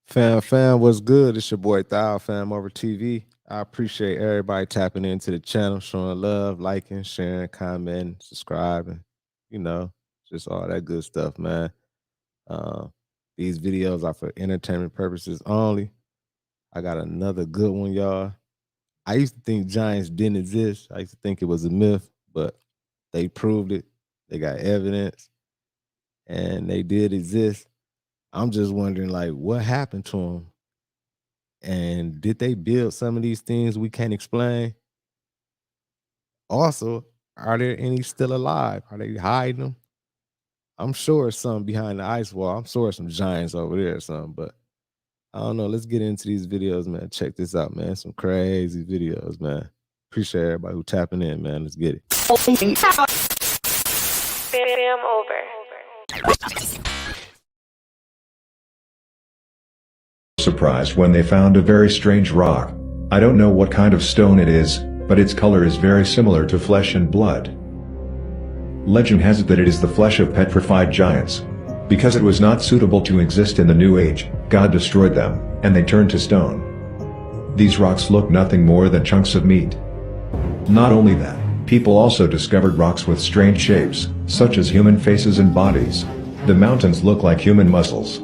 Fam, what's good? It's your boy Thou, FamOverTV. I appreciate everybody tapping into the channel, showing love, liking, sharing, commenting, subscribing, you know, just all that good stuff, man. Uh, these videos are for entertainment purposes only. I got another good one, y'all. I used to think giants didn't exist. I used to think it was a myth, but they proved it. They got evidence, and they did exist. I'm just wondering, like, what happened to them? And did they build some of these things we can't explain? Also, are there any still alive? Are they hiding them? I'm sure some behind the ice wall. I'm sure some giants over there or something, but I don't know. Let's get into these videos, man. Check this out, man. Some crazy videos, man. Appreciate everybody who tapping in, man. Let's get it. Fam over. Surprised when they found a very strange rock. I don't know what kind of stone it is, but its color is very similar to flesh and blood. Legend has it that it is the flesh of petrified giants. Because it was not suitable to exist in the New Age, God destroyed them, and they turned to stone. These rocks look nothing more than chunks of meat. Not only that, people also discovered rocks with strange shapes, such as human faces and bodies. The mountains look like human muscles.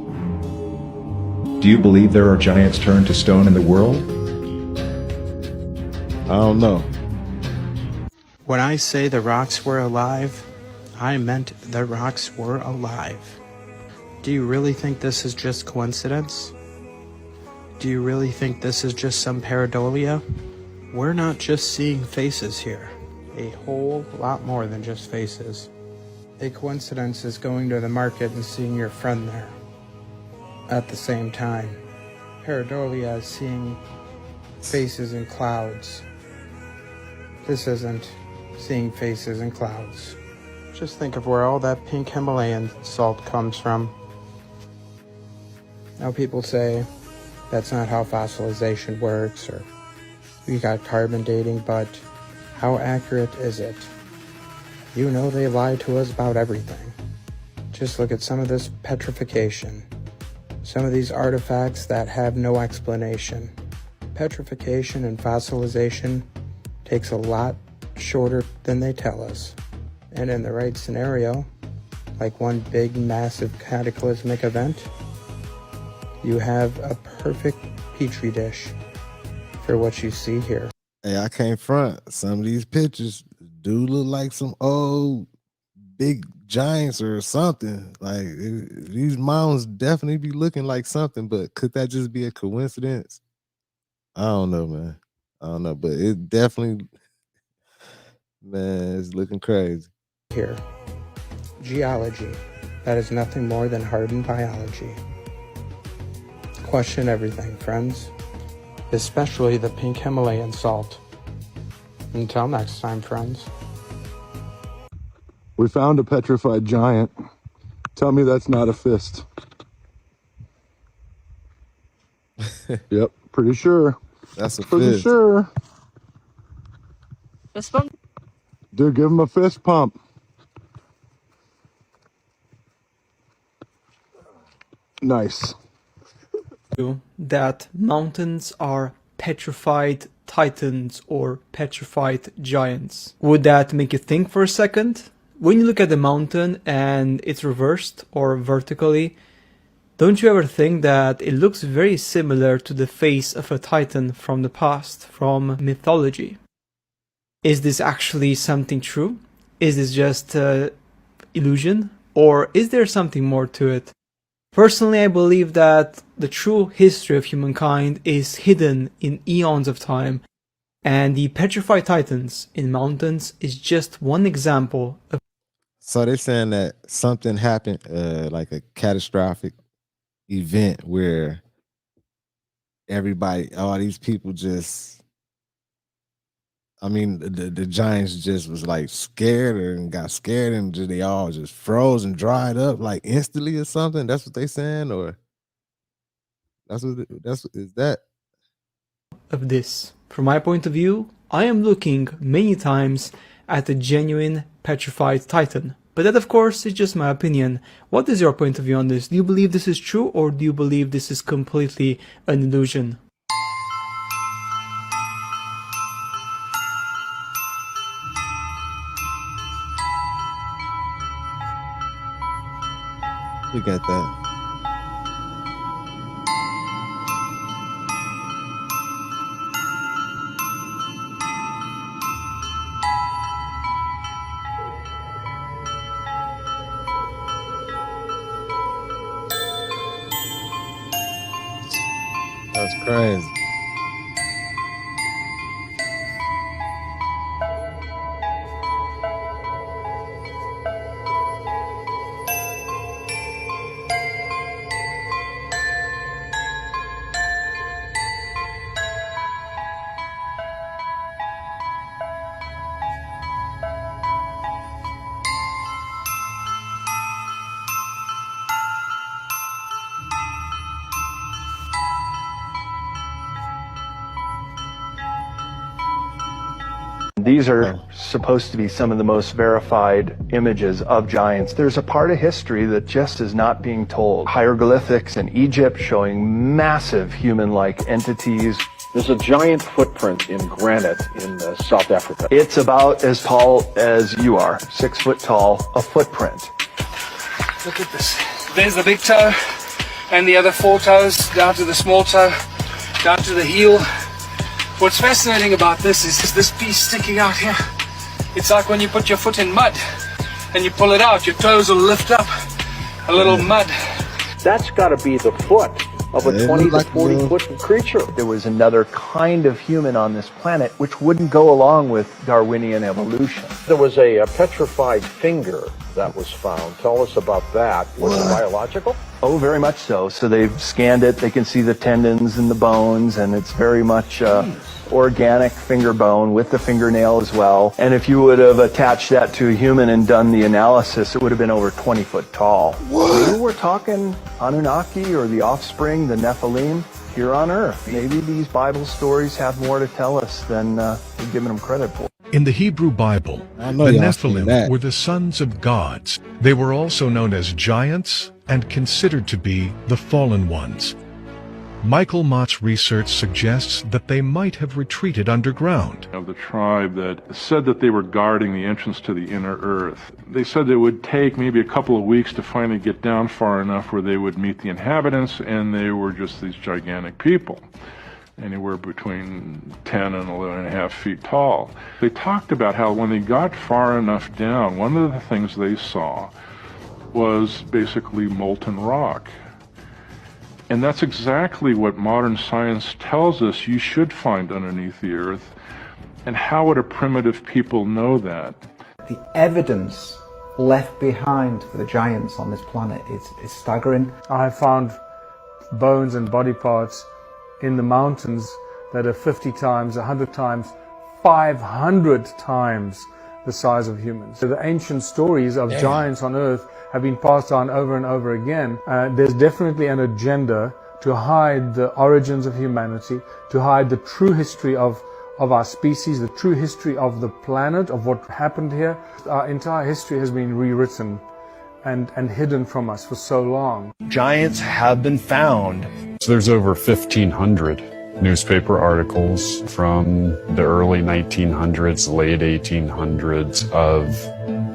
Do you believe there are giants turned to stone in the world? I don't know. When I say the rocks were alive, I meant the rocks were alive. Do you really think this is just coincidence? Do you really think this is just some pareidolia? We're not just seeing faces here. A whole lot more than just faces. A coincidence is going to the market and seeing your friend there. At the same time, pareidolia is seeing faces in clouds. This isn't seeing faces in clouds. Just think of where all that pink Himalayan salt comes from. Now people say that's not how fossilization works, or we got carbon dating, but how accurate is it? You know they lie to us about everything. Just look at some of this petrification. Some of these artifacts that have no explanation. Petrification and fossilization takes a lot shorter than they tell us. And in the right scenario, like one big massive cataclysmic event, you have a perfect petri dish for what you see here. Hey, I can't front. Some of these pictures do look like some old big giants or something. Like these mountains definitely be looking like something, but could that just be a coincidence? I don't know, man. I don't know, but it definitely, man, it's looking crazy. Here, geology, that is nothing more than hardened biology. Question everything, friends, especially the pink Himalayan salt. Until next time, friends. We found a petrified giant. Tell me that's not a fist. Yep, pretty sure. That's a Pretty fist. sure. This one? Dude, give him a fist pump. Nice. That mountains are petrified titans or petrified giants. Would that make you think for a second? When you look at the mountain and it's reversed or vertically, don't you ever think that it looks very similar to the face of a titan from the past, from mythology? Is this actually something true? Is this just illusion? Or is there something more to it? Personally, I believe that the true history of humankind is hidden in eons of time, and the petrified titans in mountains is just one example of. So they're saying that something happened, like a catastrophic event where everybody, all these people just, I mean, the giants just was like scared and got scared and they all just froze and dried up like instantly or something. That's what they saying, or is that? Of this. From my point of view, I am looking many times at a genuine petrified titan. But that, of course, is just my opinion. What is your point of view on this? Do you believe this is true, or do you believe this is completely an illusion? Look at that. That's crazy. These are supposed to be some of the most verified images of giants. There's a part of history that just is not being told. Hieroglyphics in Egypt showing massive human-like entities. There's a giant footprint in granite in South Africa. It's about as tall as you are, 6 foot tall, a footprint. Look at this. There's the big toe and the other 4 toes down to the small toe, down to the heel. What's fascinating about this is this piece sticking out here. It's like when you put your foot in mud and you pull it out, your toes will lift up a little mud. That's got to be the foot of a 20 to 40 foot creature. There was another kind of human on this planet which wouldn't go along with Darwinian evolution. There was a petrified finger that was found. Tell us about that. Was it biological? Oh, very much so. So they've scanned it. They can see the tendons and the bones, and it's very much organic finger bone with the fingernail as well. And if you would have attached that to a human and done the analysis, it would have been over 20 foot tall. Maybe we're talking Anunnaki or the offspring, the Nephilim, here on Earth. Maybe these Bible stories have more to tell us than we're giving them credit for. In the Hebrew Bible, the Nephilim were the sons of gods. They were also known as giants and considered to be the fallen ones. Michael Mott's research suggests that they might have retreated underground. Of the tribe that said that they were guarding the entrance to the inner earth. They said it would take maybe a couple of weeks to finally get down far enough where they would meet the inhabitants, and they were just these gigantic people, anywhere between 10 and 11.5 feet tall. They talked about how when they got far enough down, one of the things they saw was basically molten rock. And that's exactly what modern science tells us you should find underneath the earth. And how would a primitive people know that? The evidence left behind for the giants on this planet is staggering. I have found bones and body parts in the mountains that are 50 times, 100 times, 500 times the size of humans. So the ancient stories of giants on Earth have been passed on over and over again. There's definitely an agenda to hide the origins of humanity, to hide the true history of our species, the true history of the planet, of what happened here. Our entire history has been rewritten and hidden from us for so long. Giants have been found. So there's over 1,500 newspaper articles from the early 1900s, late 1800s of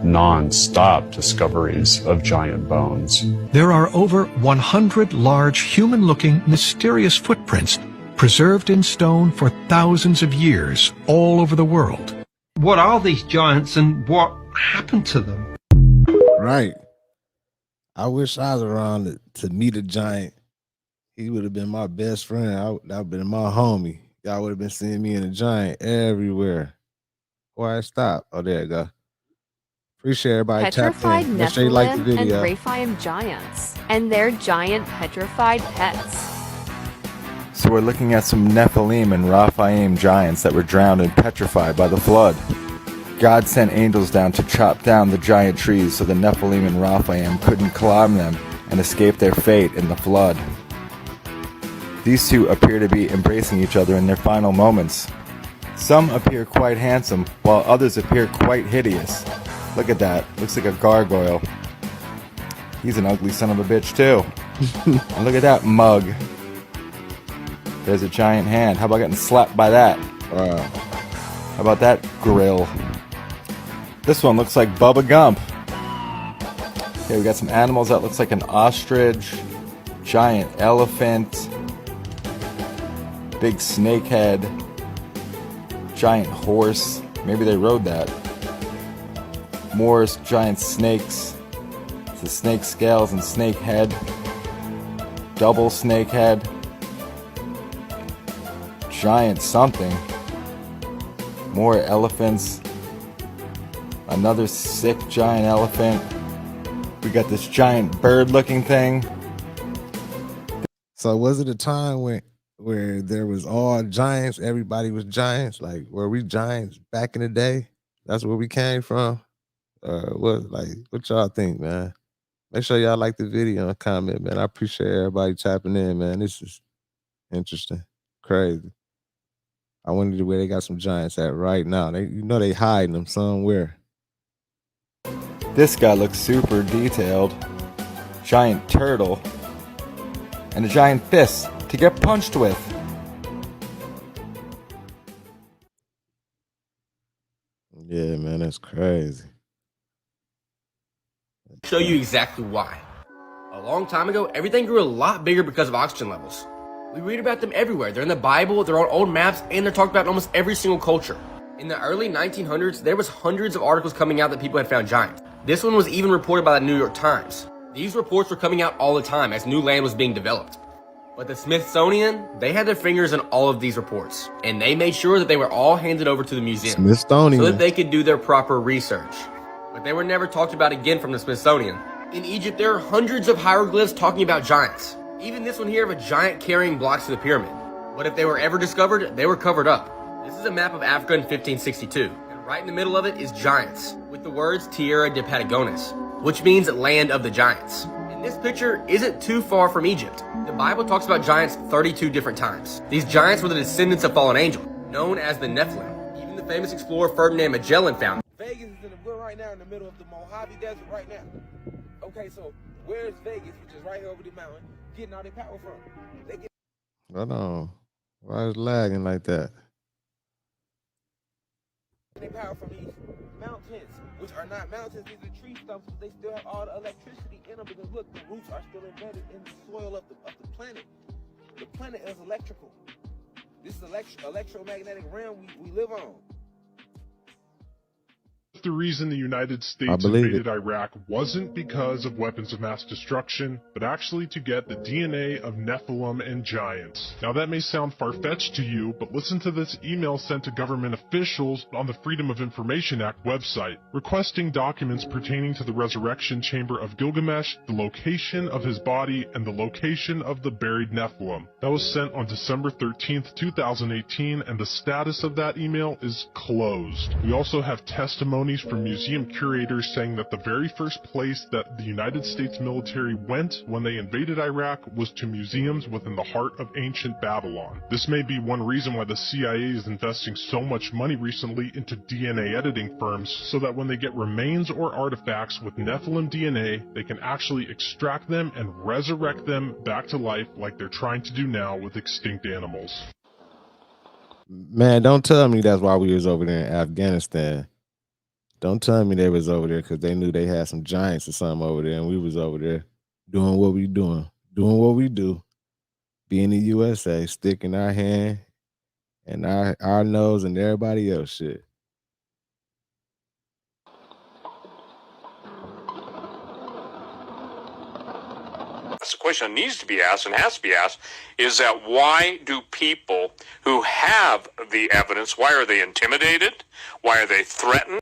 non-stop discoveries of giant bones. There are over 100 large human-looking mysterious footprints preserved in stone for thousands of years all over the world. What are these giants and what happened to them? Right. I wish I was around to meet a giant. He would have been my best friend. That would have been my homie. Y'all would have been seeing me and a giant everywhere. Why stop? Oh, there you go. Appreciate everybody Petrified tapping in. Make sure you like the Nephilim and video. Rephaim giants and their giant petrified pets. So we're looking at some Nephilim and Rephaim giants that were drowned and petrified by the flood. God sent angels down to chop down the giant trees so the Nephilim and Rephaim couldn't climb them and escape their fate in the flood. These two appear to be embracing each other in their final moments. Some appear quite handsome, while others appear quite hideous. Look at that. Looks like a gargoyle. He's an ugly son of a bitch too. And look at that mug. There's a giant hand. How about getting slapped by that? Wow. How about that grill? This one looks like Bubba Gump. Okay, we got some animals. That looks like an ostrich, giant elephant, big snake head, giant horse. Maybe they rode that. More giant snakes. It's the snake scales and snake head. Double snake head. Giant something. More elephants. Another sick giant elephant. We got this giant bird looking thing. So was it a time where there was all giants, everybody was giants? Like, were we giants back in the day? That's where we came from? What y'all think, man? Make sure y'all like the video and comment, man. I appreciate everybody tapping in, man. This is interesting. Crazy. I wonder where they got some giants at right now. They hiding them somewhere. This guy looks super detailed. Giant turtle. And a giant fist to get punched with. Yeah, man, that's crazy. Show you exactly why. A long time ago, everything grew a lot bigger because of oxygen levels. We read about them everywhere. They're in the Bible, they're on old maps, and they're talked about in almost every single culture. In the early 1900s, there was hundreds of articles coming out that people had found giants. This one was even reported by the New York Times. These reports were coming out all the time as new land was being developed. But the Smithsonian, they had their fingers in all of these reports, and they made sure that they were all handed over to the museum Smithsonian, so that they could do their proper research. But they were never talked about again from the Smithsonian. In Egypt, there are hundreds of hieroglyphs talking about giants. Even this one here of a giant carrying blocks to the pyramid. But if they were ever discovered, they were covered up. This is a map of Africa in 1562, and right in the middle of it is giants, with the words Tierra de Patagones, which means land of the giants. And this picture isn't too far from Egypt. The Bible talks about giants 32 different times. These giants were the descendants of fallen angels, known as the Nephilim. Even the famous explorer Ferdinand Magellan found them. Vegas is we're right now in the middle of the Mojave Desert right now. Okay, so where's Vegas, which is right here over the mountain, getting all their power from? Hold on. Why is it lagging like that? They power from these mountains, which are not mountains, these are tree stumps, but they still have all the electricity in them because look, the roots are still embedded in the soil of the planet. The planet is electrical. This is electromagnetic realm we live on. The reason the United States invaded Iraq wasn't because of weapons of mass destruction, but actually to get the DNA of Nephilim and giants. Now that may sound far-fetched to you, but listen to this email sent to government officials on the Freedom of Information Act website, requesting documents pertaining to the resurrection chamber of Gilgamesh, the location of his body, and the location of the buried Nephilim. That was sent on December 13th, 2018, and the status of that email is closed. We also have testimonies from museum curators saying that the very first place that the United States military went when they invaded Iraq was to museums within the heart of ancient Babylon. This may be one reason why the CIA is investing so much money recently into DNA editing firms, so that when they get remains or artifacts with Nephilim DNA, they can actually extract them and resurrect them back to life like they're trying to do now with extinct animals. Man, don't tell me that's why we was over there in Afghanistan. Don't tell me they was over there because they knew they had some giants or something over there, and we was over there doing what we doing what we do, being the USA, sticking our hand and our nose and everybody else shit. That's the question that needs to be asked and has to be asked, is that why do people who have the evidence, why are they intimidated? Why are they threatened?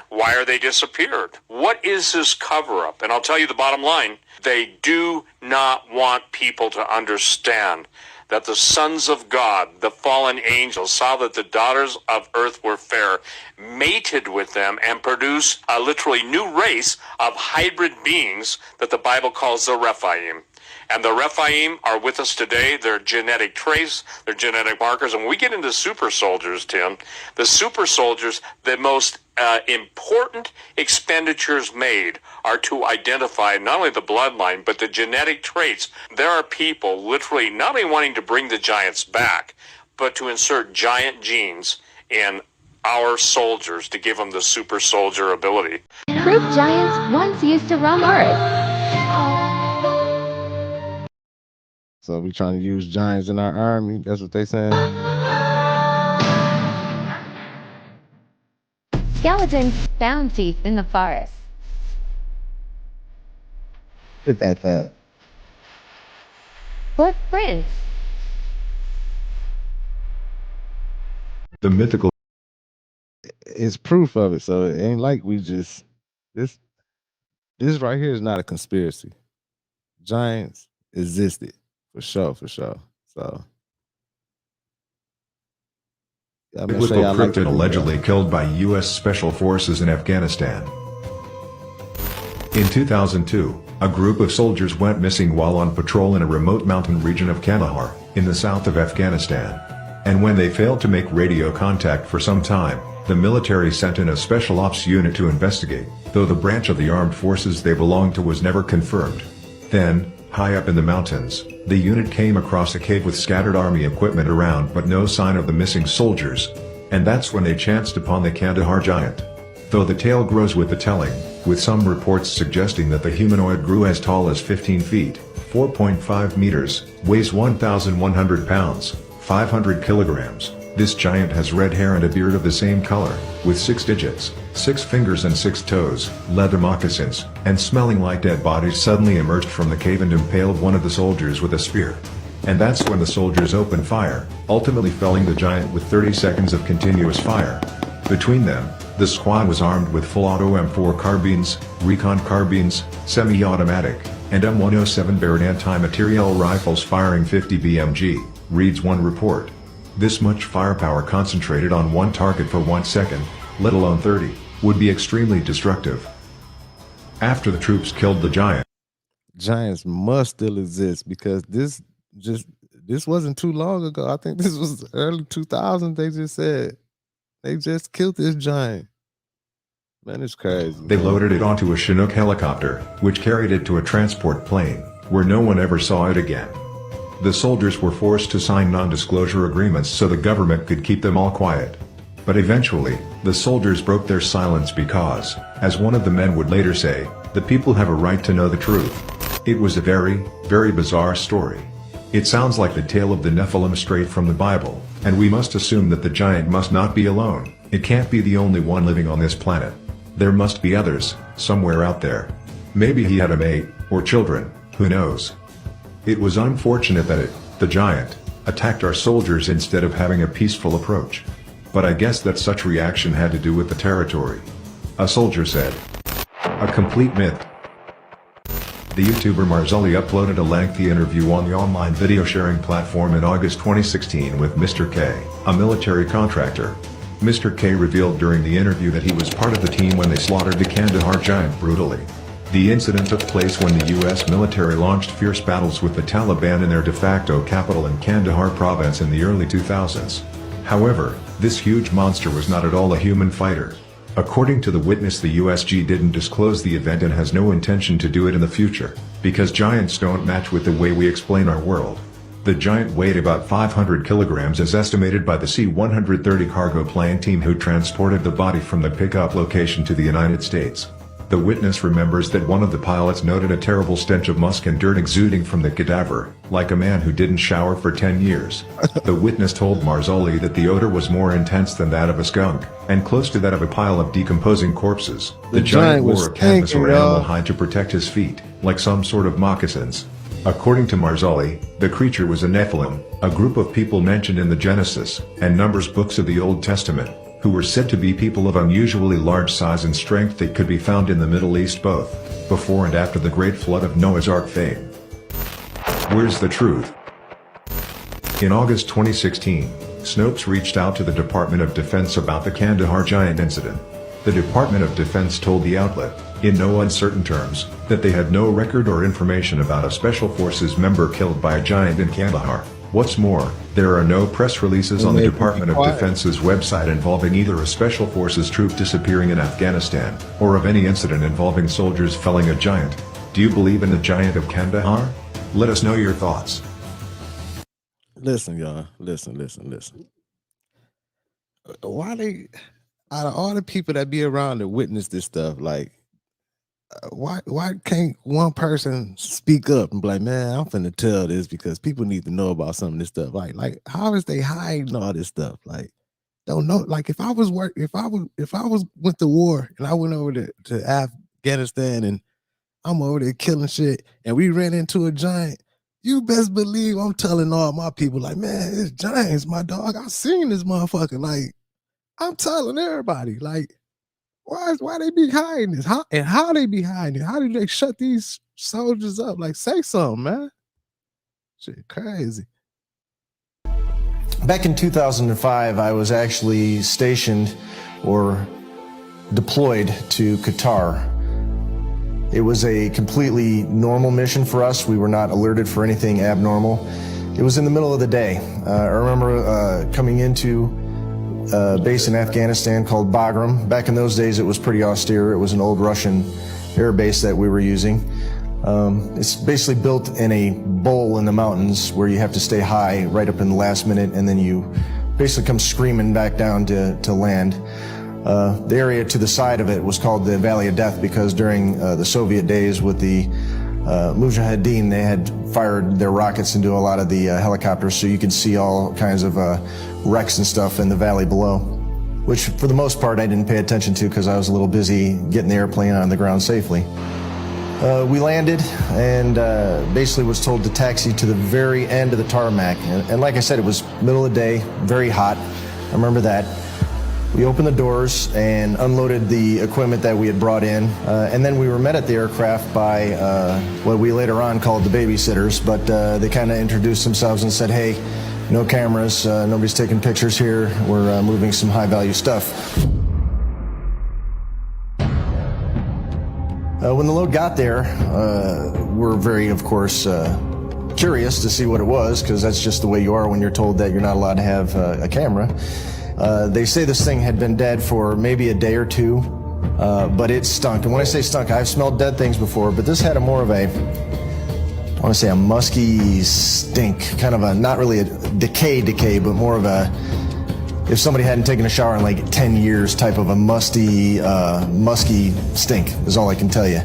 Why are they disappeared? What is this cover-up? And I'll tell you the bottom line. They do not want people to understand that the sons of God, the fallen angels, saw that the daughters of earth were fair, mated with them, and produced a literally new race of hybrid beings that the Bible calls the Rephaim. And the Rephaim are with us today. Their genetic trace, their genetic markers. And when we get into super soldiers, Tim, the super soldiers, the most important expenditures made are to identify not only the bloodline, but the genetic traits. There are people literally not only wanting to bring the giants back, but to insert giant genes in our soldiers to give them the super soldier ability. Proof giants once used to roam Earth. So we trying to use giants in our army. That's what they saying. Skeletons found teeth in the forest. Look at that. Footprints. The mythical It's proof of it. So it ain't like we just this right here is not a conspiracy. Giants existed for sure. So biblical cryptid allegedly killed by U.S. Special Forces in Afghanistan. In 2002, a group of soldiers went missing while on patrol in a remote mountain region of Kandahar, in the south of Afghanistan. And when they failed to make radio contact for some time, the military sent in a special ops unit to investigate, though the branch of the armed forces they belonged to was never confirmed. Then, high up in the mountains, the unit came across a cave with scattered army equipment around but no sign of the missing soldiers. And that's when they chanced upon the Kandahar giant. Though the tale grows with the telling, with some reports suggesting that the humanoid grew as tall as 15 feet, 4.5 meters, weighs 1,100 pounds, 500 kilograms. This giant has red hair and a beard of the same color, with 6 digits, 6 fingers and 6 toes, leather moccasins, and smelling like dead bodies suddenly emerged from the cave and impaled one of the soldiers with a spear. And that's when the soldiers opened fire, ultimately felling the giant with 30 seconds of continuous fire. Between them, the squad was armed with full auto M4 carbines, recon carbines, semi-automatic, and M107 Barrett anti-materiel rifles firing 50 BMG, reads one report. This much firepower concentrated on one target for 1 second, let alone 30, would be extremely destructive. After the troops killed the giant, giants must still exist because this wasn't too long ago. I think this was early 2000s. They just said they just killed this giant. Man, it's crazy. They loaded it onto a Chinook helicopter, which carried it to a transport plane, where no one ever saw it again. The soldiers were forced to sign non-disclosure agreements so the government could keep them all quiet. But eventually, the soldiers broke their silence because, as one of the men would later say, the people have a right to know the truth. It was a very, very bizarre story. It sounds like the tale of the Nephilim straight from the Bible, and we must assume that the giant must not be alone. It can't be the only one living on this planet. There must be others, somewhere out there. Maybe he had a mate, or children, who knows. It was unfortunate that the giant, attacked our soldiers instead of having a peaceful approach. But I guess that such reaction had to do with the territory. A soldier said. A complete myth. The YouTuber Marzulli uploaded a lengthy interview on the online video sharing platform in August 2016 with Mr. K, a military contractor. Mr. K revealed during the interview that he was part of the team when they slaughtered the Kandahar giant brutally. The incident took place when the U.S. military launched fierce battles with the Taliban in their de facto capital in Kandahar province in the early 2000s. However, this huge monster was not at all a human fighter. According to the witness, the USG didn't disclose the event and has no intention to do it in the future, because giants don't match with the way we explain our world. The giant weighed about 500 kilograms as estimated by the C-130 cargo plane team who transported the body from the pickup location to the United States. The witness remembers that one of the pilots noted a terrible stench of musk and dirt exuding from the cadaver, like a man who didn't shower for 10 years. The witness told Marzulli that the odor was more intense than that of a skunk, and close to that of a pile of decomposing corpses. The giant wore a canvas or animal hide to protect his feet, like some sort of moccasins. According to Marzulli, the creature was a Nephilim, a group of people mentioned in the Genesis and Numbers books of the Old Testament, who were said to be people of unusually large size and strength that could be found in the Middle East both before and after the Great Flood of Noah's Ark fame. Where's the truth? In August 2016, Snopes reached out to the Department of Defense about the Kandahar giant incident. The Department of Defense told the outlet, in no uncertain terms, that they had no record or information about a Special Forces member killed by a giant in Kandahar. What's more, there are no press releases on the Department of Defense's website involving either a Special Forces troop disappearing in Afghanistan, or of any incident involving soldiers felling a giant. Do you believe in the giant of Kandahar? Let us know your thoughts. Listen, y'all. Listen. Why they, out of all the people that be around to witness this stuff, like, why can't one person speak up and be like, man, I'm finna tell this because people need to know about some of this stuff. Like how is they hiding all this stuff? Like, don't know. Like, if I was went to war and I went over to Afghanistan and I'm over there killing shit and we ran into a giant, you best believe I'm telling all my people, like, man, it's giants, my dog. I seen this motherfucker. Like, I'm telling everybody, like, why they be hiding this? How they be hiding it? How do they shut these soldiers up? Like, say something, man. Shit crazy. Back in 2005, I was actually stationed or deployed to Qatar. It was a completely normal mission for us. We were not alerted for anything abnormal. It was in the middle of the day. I remember coming into base in Afghanistan called Bagram. Back in those days, it was pretty austere. It was an old Russian air base that we were using. It's basically built in a bowl in the mountains where you have to stay high right up in the last minute, and then you basically come screaming back down to land. The area to the side of it was called the Valley of Death because during the Soviet days with the Mujahideen, they had fired their rockets into a lot of the helicopters, so you could see all kinds of wrecks and stuff in the valley below, which for the most part I didn't pay attention to because I was a little busy getting the airplane on the ground safely. We landed and basically was told to taxi to the very end of the tarmac, and like I said, it was middle of the day, very hot. I remember that. We opened the doors and unloaded the equipment that we had brought in, and then we were met at the aircraft by what we later on called the babysitters, but they kind of introduced themselves and said, hey, no cameras, nobody's taking pictures here, we're moving some high-value stuff. When the load got there, we're very, of course, curious to see what it was, because that's just the way you are when you're told that you're not allowed to have a camera. They say this thing had been dead for maybe a day or two, but it stunk. And when I say stunk, I've smelled dead things before, but this had a more of a, I want to say a musky stink, kind of a, not really a decay, but more of a, if somebody hadn't taken a shower in like 10 years type of a musty stink is all I can tell you.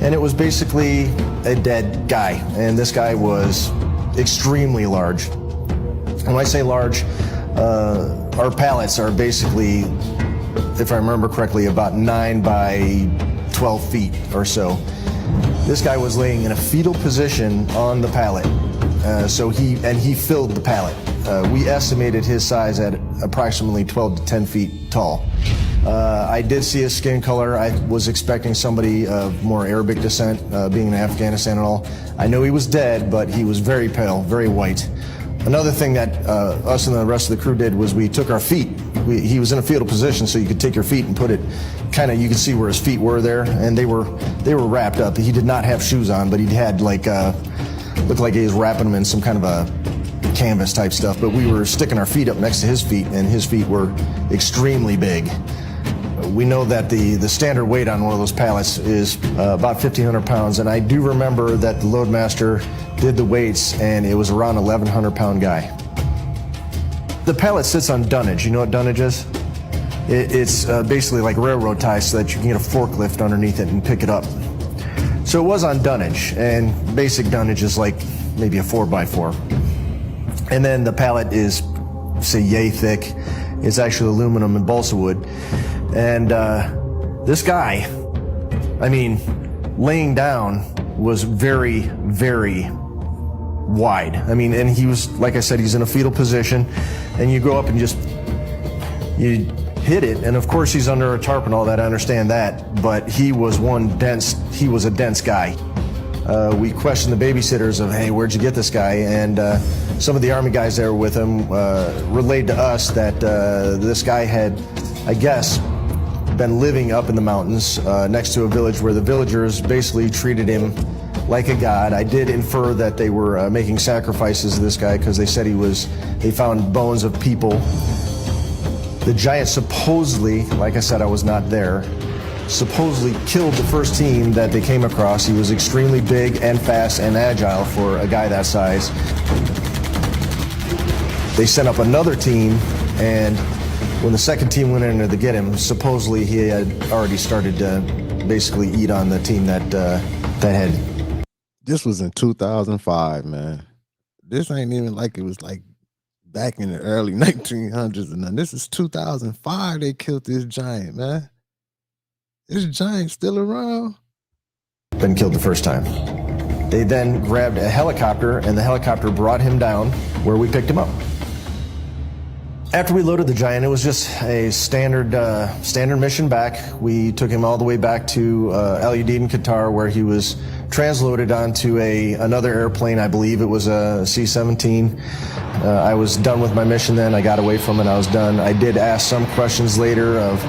And it was basically a dead guy, and this guy was extremely large. And when I say large, our pallets are basically, if I remember correctly, about 9 by 12 feet or so. This guy was laying in a fetal position on the pallet, so he filled the pallet. We estimated his size at approximately 12 to 10 feet tall. I did see his skin color. I was expecting somebody of more Arabic descent, being in Afghanistan and all. I know he was dead, but he was very pale, very white. Another thing that us and the rest of the crew did was we took our feet. He was in a fetal position, so you could take your feet and put it kind of, you could see where his feet were there, and they were wrapped up. He did not have shoes on, but he had like, looked like he was wrapping them in some kind of a canvas type stuff, but we were sticking our feet up next to his feet, and his feet were extremely big. We know that the standard weight on one of those pallets is about 1,500 pounds, and I do remember that the loadmaster did the weights, and it was around 1,100 pound guy. The pallet sits on dunnage. You know what dunnage is? It's basically like railroad ties so that you can get a forklift underneath it and pick it up. So it was on dunnage, and basic dunnage is like maybe a 4x4. And then the pallet is, say, yay thick. It's actually aluminum and balsa wood. And this guy, I mean, laying down was very, very wide. I mean, and he was, like I said, he's in a fetal position, and you go up and you hit it, and of course he's under a tarp and all that, I understand that, but he was a dense guy. We questioned the babysitters of, hey, where'd you get this guy? And some of the Army guys that were with him relayed to us that this guy had, I guess, been living up in the mountains next to a village where the villagers basically treated him like a god. I did infer that they were making sacrifices to this guy because they said they found bones of people. The giant supposedly, like I said, I was not there, supposedly killed the first team that they came across. He was extremely big and fast and agile for a guy that size. They sent up another team, and when the second team went in there to get him, supposedly he had already started to basically eat on the team that had. This was in 2005, man. This ain't even like it was like back in the early 1900s and nothing. This is 2005 they killed this giant, man. This giant still around? Been killed the first time. They then grabbed a helicopter, and the helicopter brought him down where we picked him up. After we loaded the giant, it was just a standard mission back. We took him all the way back to Al Udeid in Qatar, where he was transloaded onto another airplane. I believe it was a C-17. I was done with my mission then. I got away from it. I was done. I did ask some questions later of,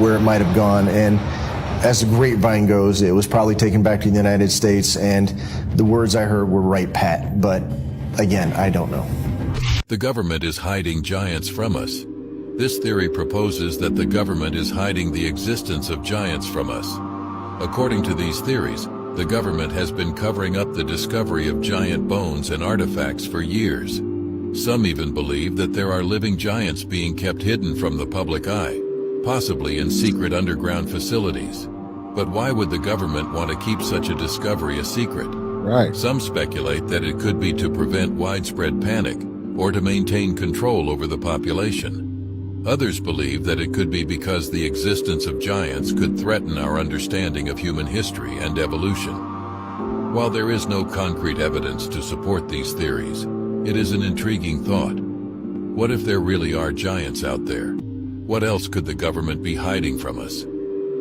where it might have gone. And as the grapevine goes, it was probably taken back to the United States. And the words I heard were right, Pat. But again, I don't know. The government is hiding giants from us. This theory proposes that the government is hiding the existence of giants from us. According to these theories, the government has been covering up the discovery of giant bones and artifacts for years. Some even believe that there are living giants being kept hidden from the public eye, possibly in secret underground facilities. But why would the government want to keep such a discovery a secret? Right. Some speculate that it could be to prevent widespread panic or to maintain control over the population. Others believe that it could be because the existence of giants could threaten our understanding of human history and evolution. While there is no concrete evidence to support these theories, it is an intriguing thought. What if there really are giants out there? What else could the government be hiding from us?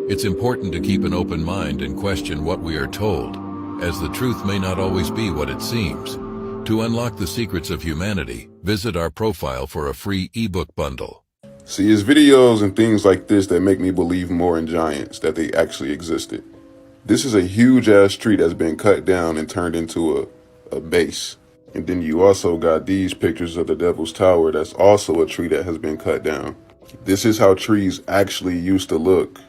It's important to keep an open mind and question what we are told, as the truth may not always be what it seems. To unlock the secrets of humanity, visit our profile for a free ebook bundle. See, it's videos and things like this that make me believe more in giants, that they actually existed. This is a huge-ass tree that's been cut down and turned into a base. And then you also got these pictures of the Devil's Tower that's also a tree that has been cut down. This is how trees actually used to look.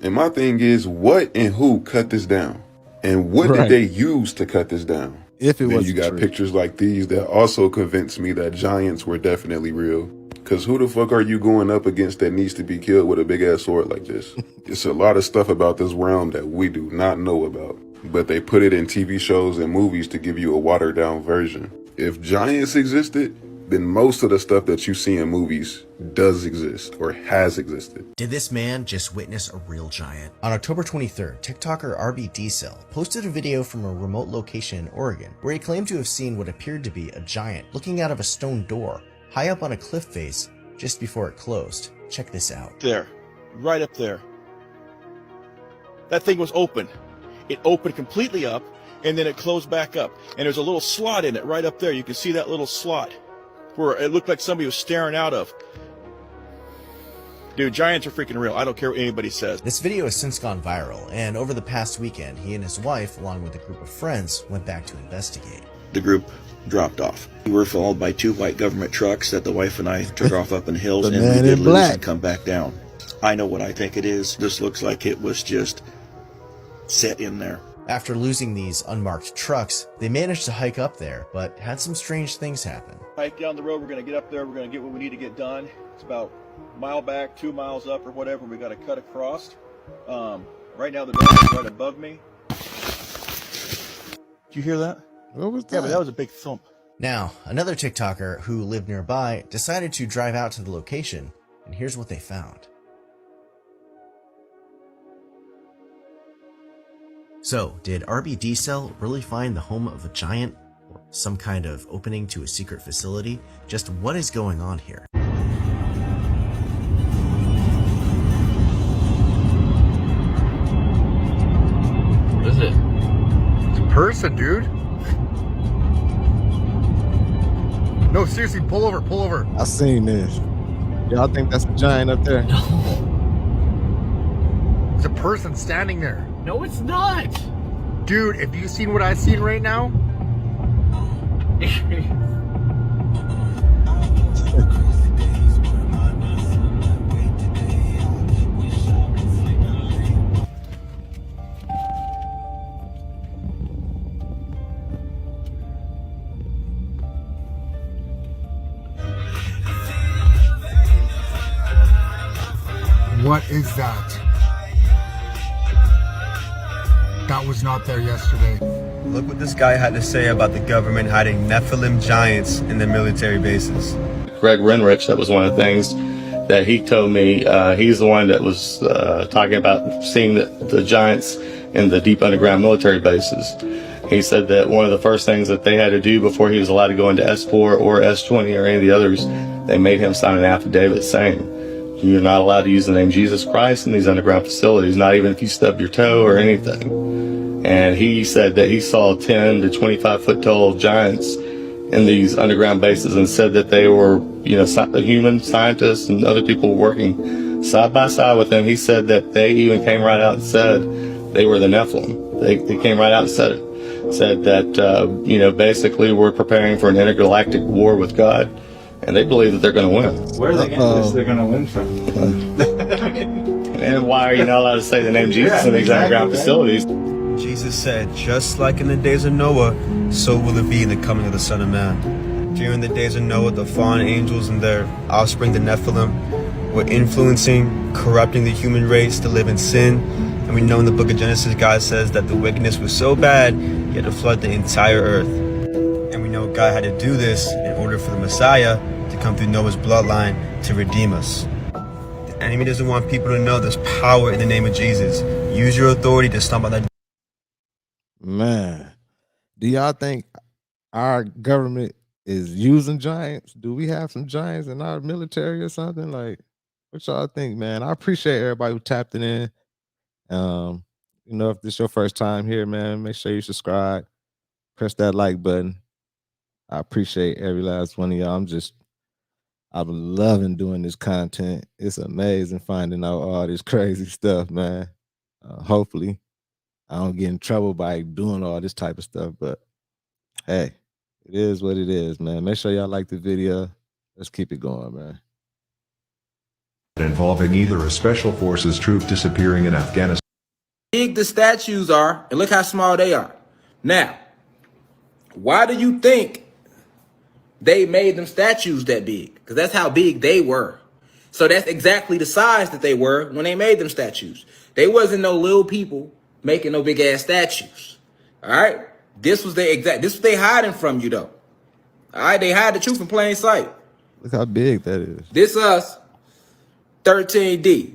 And my thing is, what and who cut this down? And what did they use to cut this down? If it was you got pictures like these that also convince me that giants were definitely real. Because who the fuck are you going up against that needs to be killed with a big ass sword like this? It's a lot of stuff about this realm that we do not know about. But they put it in TV shows and movies to give you a watered down version. If giants existed, then most of the stuff that you see in movies does exist or has existed. Did this man just witness a real giant? On October 23rd, TikToker RBDcell posted a video from a remote location in Oregon where he claimed to have seen what appeared to be a giant looking out of a stone door high up on a cliff face just before it closed. Check this out. There, right up there. That thing was open. It opened completely up and then it closed back up. And there's a little slot in it right up there. You can see that little slot where it looked like somebody was staring out of. Dude, giants are freaking real. I don't care what anybody says. This video has since gone viral, and over the past weekend, he and his wife, along with a group of friends, went back to investigate. The group dropped off. We were followed by 2 white government trucks that the wife and I took off up in the hills, and we did lose and come back down. I know what I think it is. This looks like it was just set in there. After losing these unmarked trucks, they managed to hike up there, but had some strange things happen. Hike down the road, we're going to get up there, we're going to get what we need to get done. It's about a mile back, 2 miles up or whatever, we got to cut across. Right now the dog is right above me. Did you hear that? What was that? Yeah, but that was a big thump. Now, another TikToker who lived nearby decided to drive out to the location, and here's what they found. So, did RBDcell really find the home of a giant? Or some kind of opening to a secret facility? Just what is going on here? What is it? It's a person, dude. No, seriously, pull over, pull over. I seen this. Y'all think that's a giant up there? No. There's a person standing there. No, it's not. Dude, if you seen what I seen right now? What is that? That was not there yesterday. Look what this guy had to say about the government hiding Nephilim giants in the military bases. Greg Renrich, that was one of the things that he told me. He's the one that was talking about seeing the giants in the deep underground military bases. He said that one of the first things that they had to do before he was allowed to go into S4 or S20 or any of the others, they made him sign an affidavit saying, you're not allowed to use the name Jesus Christ in these underground facilities, not even if you stub your toe or anything. And he said that he saw 10 to 25 foot tall giants in these underground bases and said that they were, you know, human scientists and other people working side by side with him. He said that they even came right out and said they were the Nephilim. They came right out and said it. Said that, you know, basically we're preparing for an intergalactic war with God. And they believe that they're going to win. Where are they getting this they're going to win from? And why are you not allowed to say the name Jesus in these underground facilities? Jesus said, just like in the days of Noah, so will it be in the coming of the Son of Man. During the days of Noah, the fallen angels and their offspring, the Nephilim, were influencing, corrupting the human race to live in sin. And we know in the book of Genesis, God says that the wickedness was so bad, he had to flood the entire earth. And we know God had to do this in order for the Messiah to come through Noah's bloodline to redeem us. The enemy doesn't want people to know there's power in the name of Jesus. Use your authority to stomp on that. Man, do y'all think our government is using giants? Do we have some giants in our military or something? Like, what y'all think, man? I appreciate everybody who tapped it in. You know, if this is your first time here, man, make sure you subscribe, press that like button. I appreciate every last one of y'all. I've been loving doing this content. It's amazing finding out all this crazy stuff, man. Hopefully, I don't get in trouble by doing all this type of stuff, but hey, it is what it is, man. Make sure y'all like the video. Let's keep it going, man. Involving either a special forces troop disappearing in Afghanistan. Big the statues are, and look how small they are. Now, why do you think they made them statues that big? Because that's how big they were. So that's exactly the size that they were when they made them statues. They wasn't no little people making no big ass statues. All right, this was this was they hiding from you though. All right, they hide the truth in plain sight. Look how big that is. This us, 13D,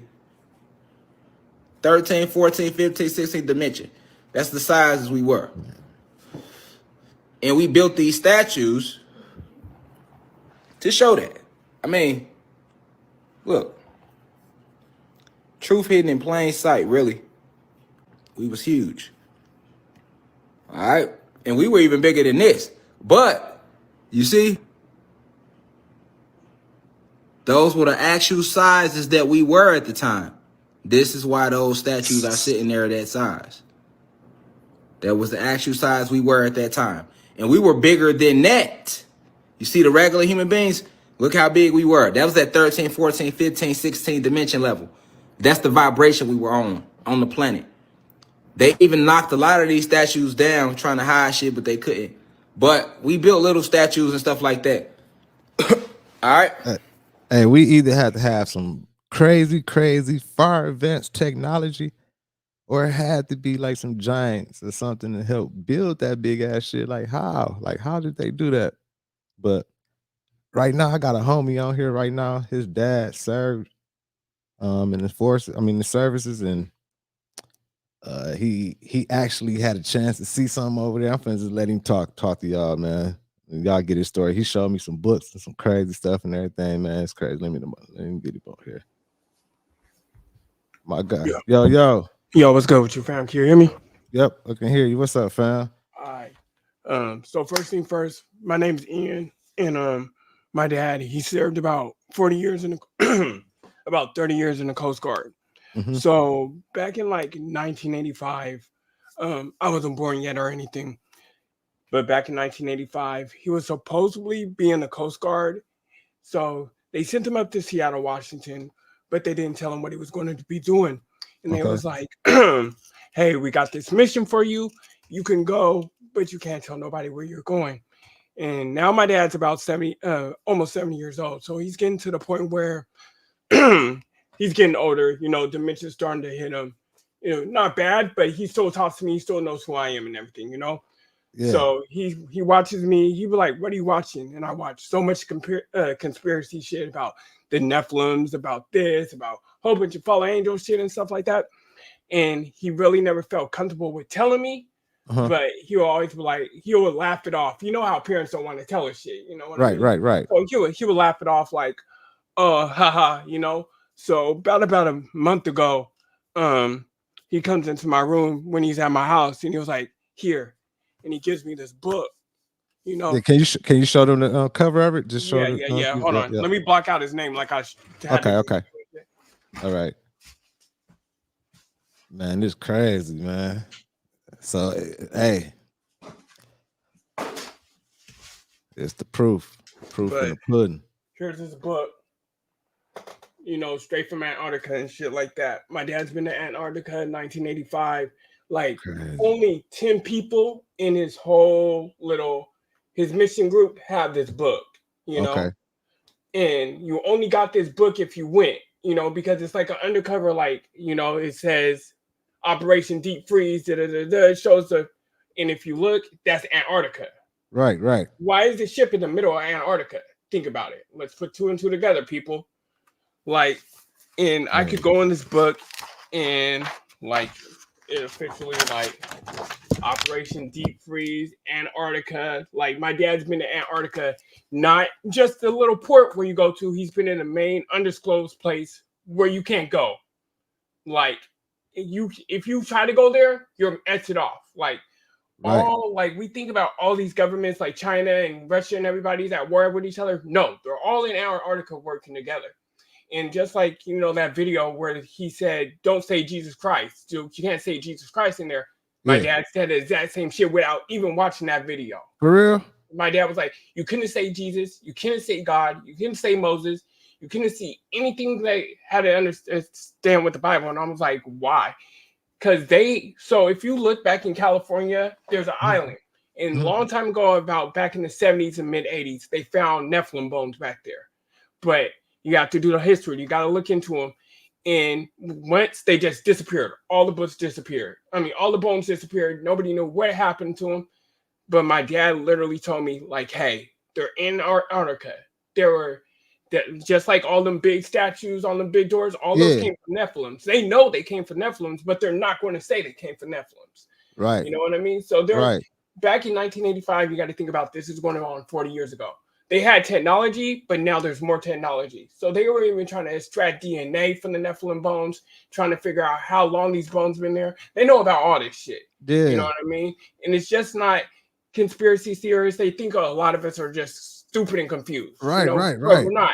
13, 14, 15, 16 dimension. That's the sizes we were. And we built these statues to show that. I mean, look, truth hidden in plain sight, really. We was huge. All right, and we were even bigger than this. But you see, those were the actual sizes that we were at the time. This is why those statues are sitting there that size. That was the actual size we were at that time. And we were bigger than that. You see the regular human beings? Look how big we were. That was at 13, 14, 15, 16 dimension level. That's the vibration we were on the planet. They even knocked a lot of these statues down trying to hide shit, but they couldn't. But we built little statues and stuff like that. All right? Hey, we either had to have some crazy fire events technology, or it had to be like some giants or something to help build that big ass shit. Like how? Like how did they do that? But right now, I got a homie on here right now. His dad served in the force, the services, and he actually had a chance to see something over there. I'm finna just let him talk to y'all, man. Y'all get his story. He showed me some books and some crazy stuff and everything, man. It's crazy. Let me get him on here. My God. Yo. Yo, what's good with you, fam? Can you hear me? Yep, I can hear you. What's up, fam? All right. So first thing first, my name's Ian, and my dad, he served about 40 years in the about 30 years in the Coast Guard. So back in like 1985, I wasn't born yet or anything, but back in 1985, he was supposedly being the Coast Guard. So they sent him up to Seattle, Washington, but they didn't tell him what he was going to be doing. And they was like, hey, we got this mission for you. You can go, but you can't tell nobody where you're going. And now my dad's about 70, almost 70 years old. So he's getting to the point where he's getting older, you know, dementia's starting to hit him. You know, not bad, but he still talks to me. He still knows who I am and everything, you know? Yeah. So he watches me. He be like, what are you watching? And I watch so much conspiracy shit about the Nephilims, about this, about a whole bunch of fallen angel shit and stuff like that. And he really never felt comfortable with telling me. But he'll always be like, he'll laugh it off. You know how parents don't want to tell us shit, you know what I mean? Right. So he would laugh it off like, haha, you know? So about a month ago, he comes into my room when he's at my house and he was like, here. And he gives me this book, you know. Yeah, can you show them the cover of it? Just show them. Yeah. Hold on. Let me block out his name like I had. Okay. All right. Man, this is crazy, man. So, hey, it's the proof in the pudding. Here's this book, you know, straight from Antarctica and shit like that. My dad's been to Antarctica in 1985. Like, only 10 people in his whole his mission group have this book, you know? And you only got this book if you went, you know, because it's like an undercover, like, you know, it says Operation Deep Freeze, it shows and if you look, that's Antarctica. Right. Why is the ship in the middle of Antarctica? Think about it. Let's put two and two together, people. Like, and I could go in this book and like it officially like Operation Deep Freeze, Antarctica. Like my dad's been to Antarctica, not just the little port where you go to. He's been in a main undisclosed place where you can't go. Like if you try to go there, you're exit off. Like all like we think about all these governments like China and Russia and everybody's at war with each other. No, they're all in Antarctica working together. And just like, you know, that video where he said, don't say Jesus Christ. You can't say Jesus Christ in there. My dad said the exact same shit without even watching that video. For real? My dad was like, you couldn't say Jesus. You couldn't say God. You couldn't say Moses. You couldn't see anything that had to understand with the Bible. And I was like, why? Because so if you look back in California, there's an island. And a long time ago, about back in the 70s and mid 80s, they found Nephilim bones back there. But you got to do the history. You got to look into them. And once they just disappeared, all the books disappeared. I mean, all the bones disappeared. Nobody knew what happened to them. But my dad literally told me, like, hey, they're in Antarctica. Just like all them big statues on the big doors, all those came from Nephilims. They know they came from Nephilims, but they're not going to say they came from Nephilims. Right. You know what I mean? So back in 1985, you got to think about this is going on 40 years ago. They had technology, but now there's more technology. So they were even trying to extract DNA from the Nephilim bones, trying to figure out how long these bones been there. They know about all this shit. Yeah. You know what I mean? And it's just not conspiracy theorists. They think a lot of us are just stupid and confused. Right, you know? right. But we're not.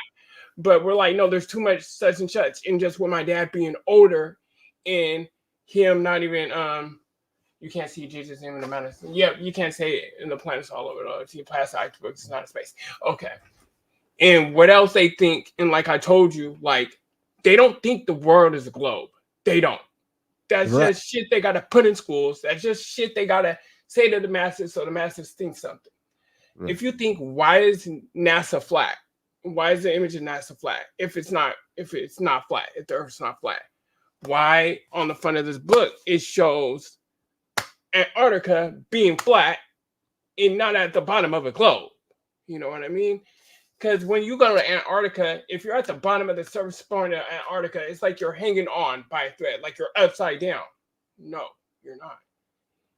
But we're like, no, there's too much such and such. And just with my dad being older and him not even you can't see Jesus name in the mountains. Yeah, you can't say it in the planets all over. It's past icebergs. It's not a space. Okay. And what else they think? And like I told you, like they don't think the world is a globe. They don't. That's just shit they gotta put in schools. That's just shit they gotta say to the masses so the masses think something. Right. If you think, why is NASA flat? Why is the image of NASA flat? If it's not flat, if the Earth's not flat, why on the front of this book it shows Antarctica being flat and not at the bottom of a globe? You know what I mean? Because when you go to Antarctica, if you're at the bottom of the surface point of Antarctica, it's like you're hanging on by a thread, like you're upside down. No, you're not.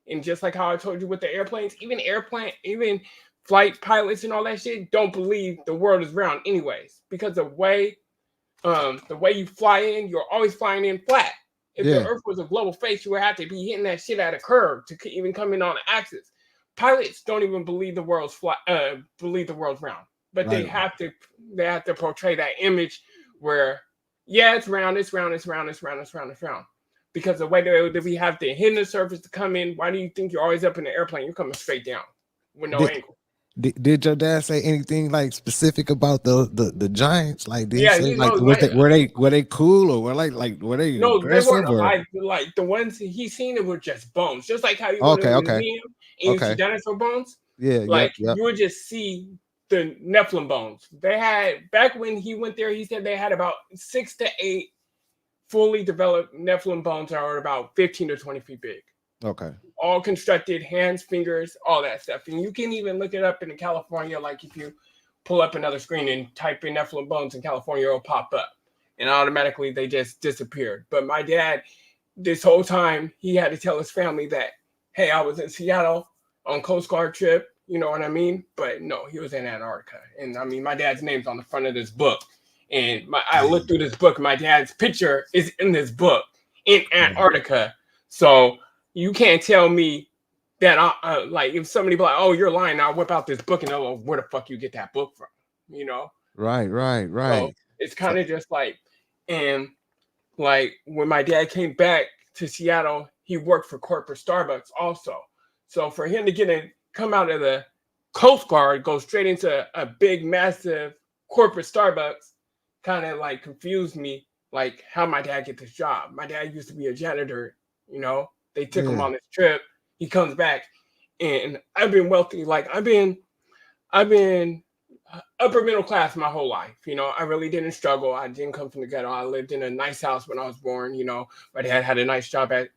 And just like how I told you with the airplanes, even flight pilots and all that shit don't believe the world is round anyways, because the way you fly in, you're always flying in flat. If the Earth was a global face, you would have to be hitting that shit at a curve to even come in on the axis. Pilots don't even believe the world's round, but they have to portray that image where Yeah, it's round. It's round. It's round. It's round. It's round. It's round. Because the way that we have to hit the surface to come in, why do you think you're always up in the airplane? You're coming straight down with no angle. Did your dad say anything like specific about the giants? Like, did he Yeah, say he like knows. were they cool or were they No, they aggressive weren't or? alive. Like the ones he seen it were just bones. Just like how you go to Okay, the okay, museum and you see okay. dinosaur bones. Yeah, Like yep. you would just see the Nephilim bones. They had back when he went there, he said they had about 6 to 8 fully developed Nephilim bones that are about 15 to 20 feet big. Okay. All constructed, hands, fingers, all that stuff. And you can even look it up in California. Like if you pull up another screen and type in Nephilim bones in California, it'll pop up. And automatically they just disappeared. But my dad, this whole time, he had to tell his family that, hey, I was in Seattle on Coast Guard trip. You know what I mean? But no, he was in Antarctica. And I mean, my dad's name's on the front of this book. And I looked through this book. My dad's picture is in this book in Antarctica. So you can't tell me that like if somebody be like, oh, you're lying, I'll whip out this book and they'll go, where the fuck you get that book from? You know? Right. So it's kind of just like, and like when my dad came back to Seattle, he worked for corporate Starbucks also. So for him to come out of the Coast Guard, go straight into a big, massive corporate Starbucks, kind of like confused me, like how my dad get this job. My dad used to be a janitor, you know. They took him on this trip. He comes back, and I've been wealthy. Like I've been upper middle class my whole life. You know, I really didn't struggle. I didn't come from the ghetto. I lived in a nice house when I was born. You know, my dad had a nice job at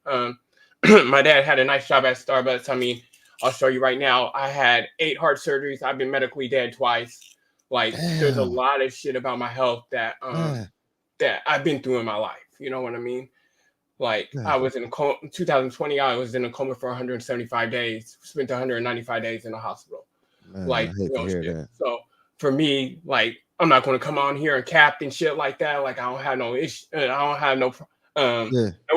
Starbucks. I mean, I'll show you right now. I had 8 heart surgeries. I've been medically dead twice. Like there's a lot of shit about my health that that I've been through in my life. You know what I mean? Like I was in 2020, I was in a coma for 175 days, spent 195 days in the hospital. Like, you know, shit. So for me, like, I'm not going to come on here and cap and shit like that. Like, I don't have no issue. I don't have no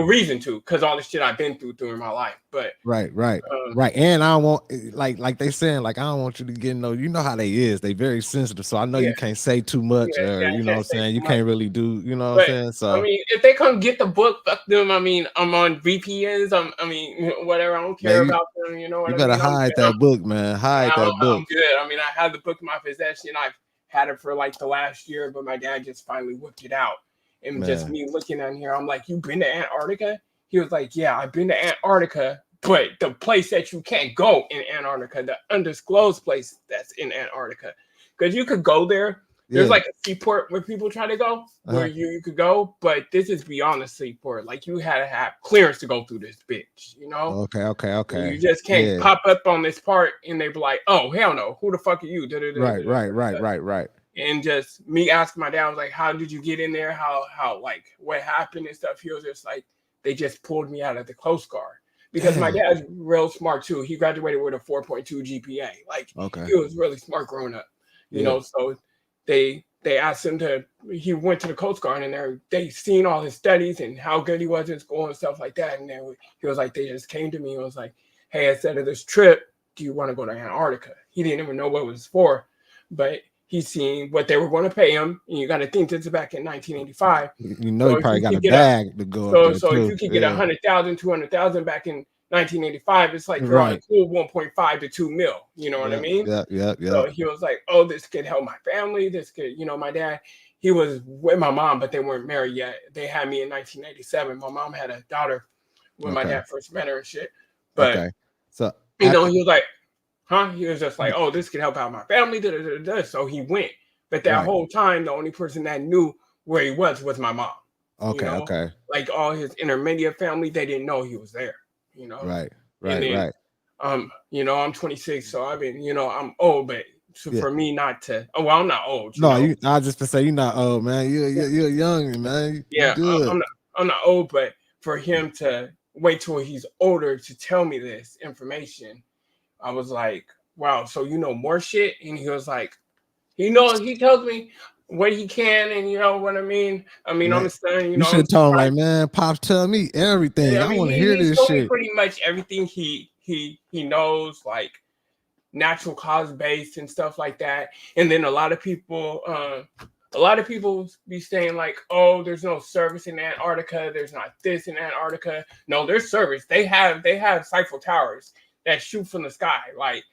reason to, because all the shit I've been through in my life. But right. And I don't want like they saying, like, I don't want you to get you know how they is. They very sensitive. So I know you can't say too much or you know what I'm saying. You can't really do, you know what I'm saying. So I mean, if they come get the book, fuck them. I mean, I'm on VPNs. I mean, whatever. I don't care about them. You know what I mean? You better hide that book, man. Hide that book. I'm good. I mean, I have the book in my possession. I've had it for like the last year, but my dad just finally whipped it out. And just me looking on here, I'm like, you been to Antarctica? He was like, yeah, I've been to Antarctica, but the place that you can't go in Antarctica, the undisclosed place that's in Antarctica, because you could go there. There's like a seaport where people try to go, where you could go, but this is beyond the seaport. Like you had to have clearance to go through this bitch, you know? Okay. You just can't pop up on this part and they be like, oh, hell no, who the fuck are you? Right. And just me asking my dad, I was like, how did you get in there? How like what happened and stuff? He was just like, they just pulled me out of the Coast Guard. Because my dad's real smart too. He graduated with a 4.2 GPA. Like he was really smart growing up. You know, so they asked him he went to the Coast Guard and they seen all his studies and how good he was in school and stuff like that. And then he was like, they just came to me and was like, hey, instead of this trip, do you want to go to Antarctica? He didn't even know what it was for, but he's seen what they were going to pay him. And you got to think this is back in 1985. You know, so he probably got a bag to go up there. So if you could get 100,000, 200,000 back in 1985, it's like you're on a cool 1.5 to 2 mil. You know what I mean? Yeah. So he was like, oh, this could help my family. This could, you know, my dad, he was with my mom, but they weren't married yet. They had me in 1987. My mom had a daughter when my dad first met her and shit. But, so you know, he was like, he was just like, oh, this could help out my family. So he went. But that whole time, the only person that knew where he was my mom. Okay. Like all his intermediate family, they didn't know he was there. You know, right. You know, I'm 26, so I've been, you know, I'm old, but for me not to, I'm not old. I was just to say you're not old, man. You're young, man. Yeah, good. I'm not old, but for him to wait till he's older to tell me this information, I was like, wow, so you know more shit? And he was like, he tells me what he can, and you know what I mean. I mean, I'm saying, you should have told him, like, man, Pops, tell me everything. I want to hear this shit. Pretty much everything he knows, like natural cause based and stuff like that. And then a lot of people, a lot of people be saying like, oh, there's no service in Antarctica. There's not this in Antarctica. No, there's service. They have Eiffel towers that shoot from the sky. Like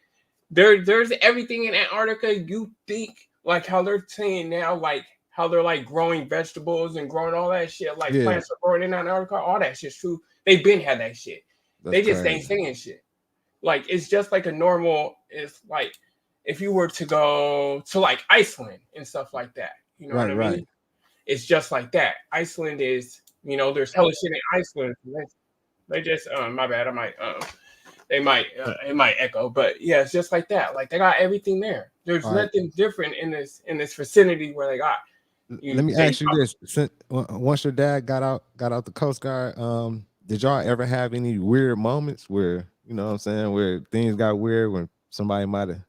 there's everything in Antarctica. You think like how they're saying now, like how they're like growing vegetables and growing all that shit. Like plants are growing in Antarctica. All that shit's true. They've been had that shit. They just ain't saying shit. Like it's just like a normal. It's like if you were to go to like Iceland and stuff like that. You know what I mean? It's just like that. Iceland is, you know, there's hella shit in Iceland. They just, my bad. I might, it might echo, but yeah, it's just like that. Like they got everything there. There's nothing different in this vicinity where they got. Let me ask you this: since once your dad got out the Coast Guard, did y'all ever have any weird moments where you know what I'm saying, where things got weird when somebody might have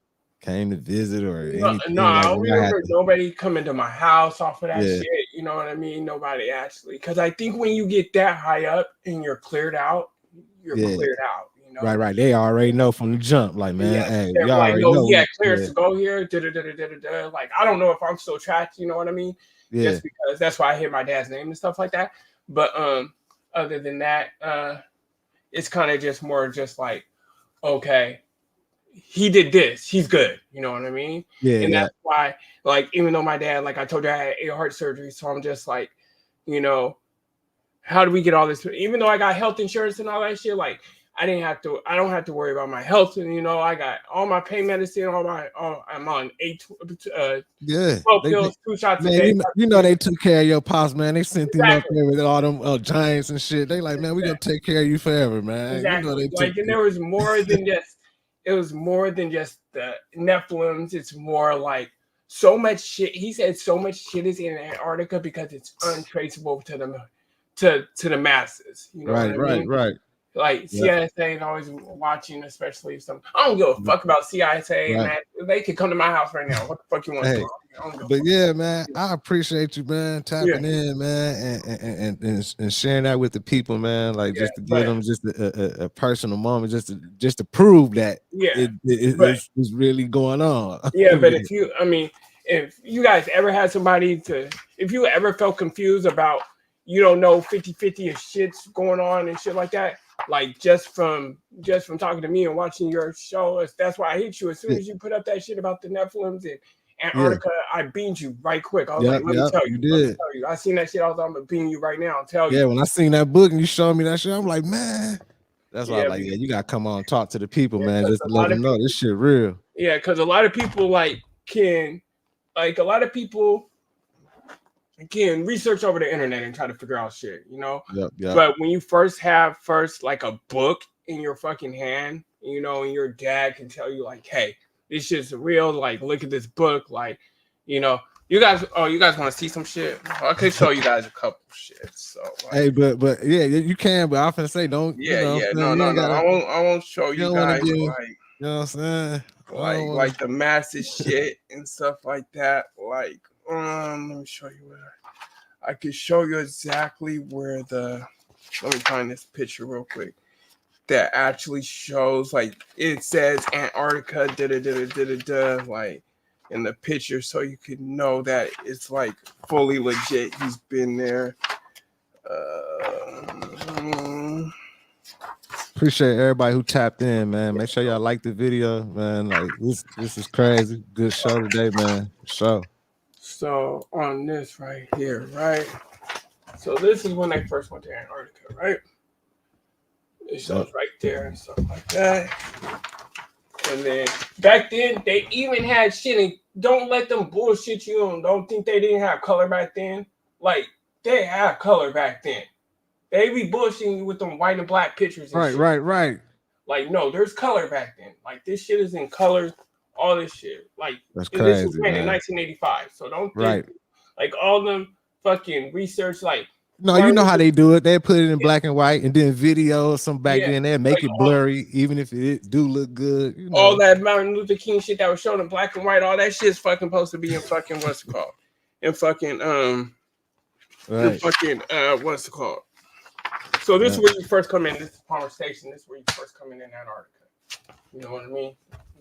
came to visit or anything? No, I don't remember nobody coming to my house off of that shit. You know what I mean? Nobody actually, because I think when you get that high up and you're cleared out, you're cleared out. You know? Right. They already know from the jump, like man, hey, y'all like, already no, know. Clearance to go here. Like I don't know if I'm still tracked. You know what I mean? Just because that's why I hear my dad's name and stuff like that. But other than that, it's kind of just more just like, okay, he did this, he's good, you know what I mean? And that's why, like, even though my dad, like I told you, I had 8 heart surgery, so I'm just like, you know, how do we get all this? Even though I got health insurance and all that shit, like I don't have to worry about my health, and you know, I got all my pain medicine, I'm on 12 pills, 2 shots a day. You know they took care of your pops, man. They sent him up there with all them giants and shit. They like, man, we gonna take care of you forever, man. Exactly. You know, like, and there was more than just. It was more than just the Nephilims. It's more like so much shit. He said so much shit is in Antarctica because it's untraceable to the masses. You know what I mean? Right. Like CISA is always watching, especially if some. I don't give a fuck about CISA, man. They could come to my house right now. What the fuck you want to do? But yeah, man, I appreciate you, man, tapping in, man, and sharing that with the people, man. Like just to give them just a personal moment, just to prove that it's really going on. Yeah, but if you guys ever had somebody if you ever felt confused about, you don't know 50-50 of shit's going on and shit like that, like just from talking to me and watching your show, that's why I hit you. As soon as you put up that shit about the Nephilims and Antarctica, I beamed you right quick. I was like, let me tell you. I seen that shit. I was like, I'm gonna beam you right now and tell you. Yeah, when I seen that book and you showed me that shit, I'm like, man. That's why I'm like, you gotta come on and talk to the people, man, just to let them know this shit real. Yeah, because a lot of people can research over the internet and try to figure out shit, you know. But when you first have like a book in your fucking hand, you know, and your dad can tell you like, hey, this shit's real, like look at this book, like, you know, you guys want to see some shit? I could show you guys a couple shit. So like, hey, but yeah, you can, but I'm finna say don't. I won't show you guys you know what I'm saying? Like the massive shit and stuff like that. Like, let me show you where I could show you exactly where let me find this picture real quick that actually shows, like, it says Antarctica, like in the picture, so you could know that it's like fully legit. He's been there. Appreciate everybody who tapped in, man. Make sure y'all like the video, man. Like this is crazy. Good show today, man. Show. So on this right here, right? So this is when they first went to Antarctica, right? It shows right there and stuff like that. And then back then, they even had shit. And don't let them bullshit you and don't think they didn't have color back then. Like, they had color back then. They be bullshitting you with them white and black pictures. And Right. Like, no, there's color back then. Like, this shit is in color. All this shit. Like, that's crazy, this was made in 1985. So don't think, like, all them fucking research, like, no, you know how they do it. They put it in black and white, and then video some back then. They make it blurry, even if it do look good. You know. All that Martin Luther King shit that was shown in black and white, all that shit's fucking supposed to be in fucking what's it called? In fucking what's it called? So this is where you first come in. This is Palmer Station. This is where you first come in Antarctica. You know what I mean?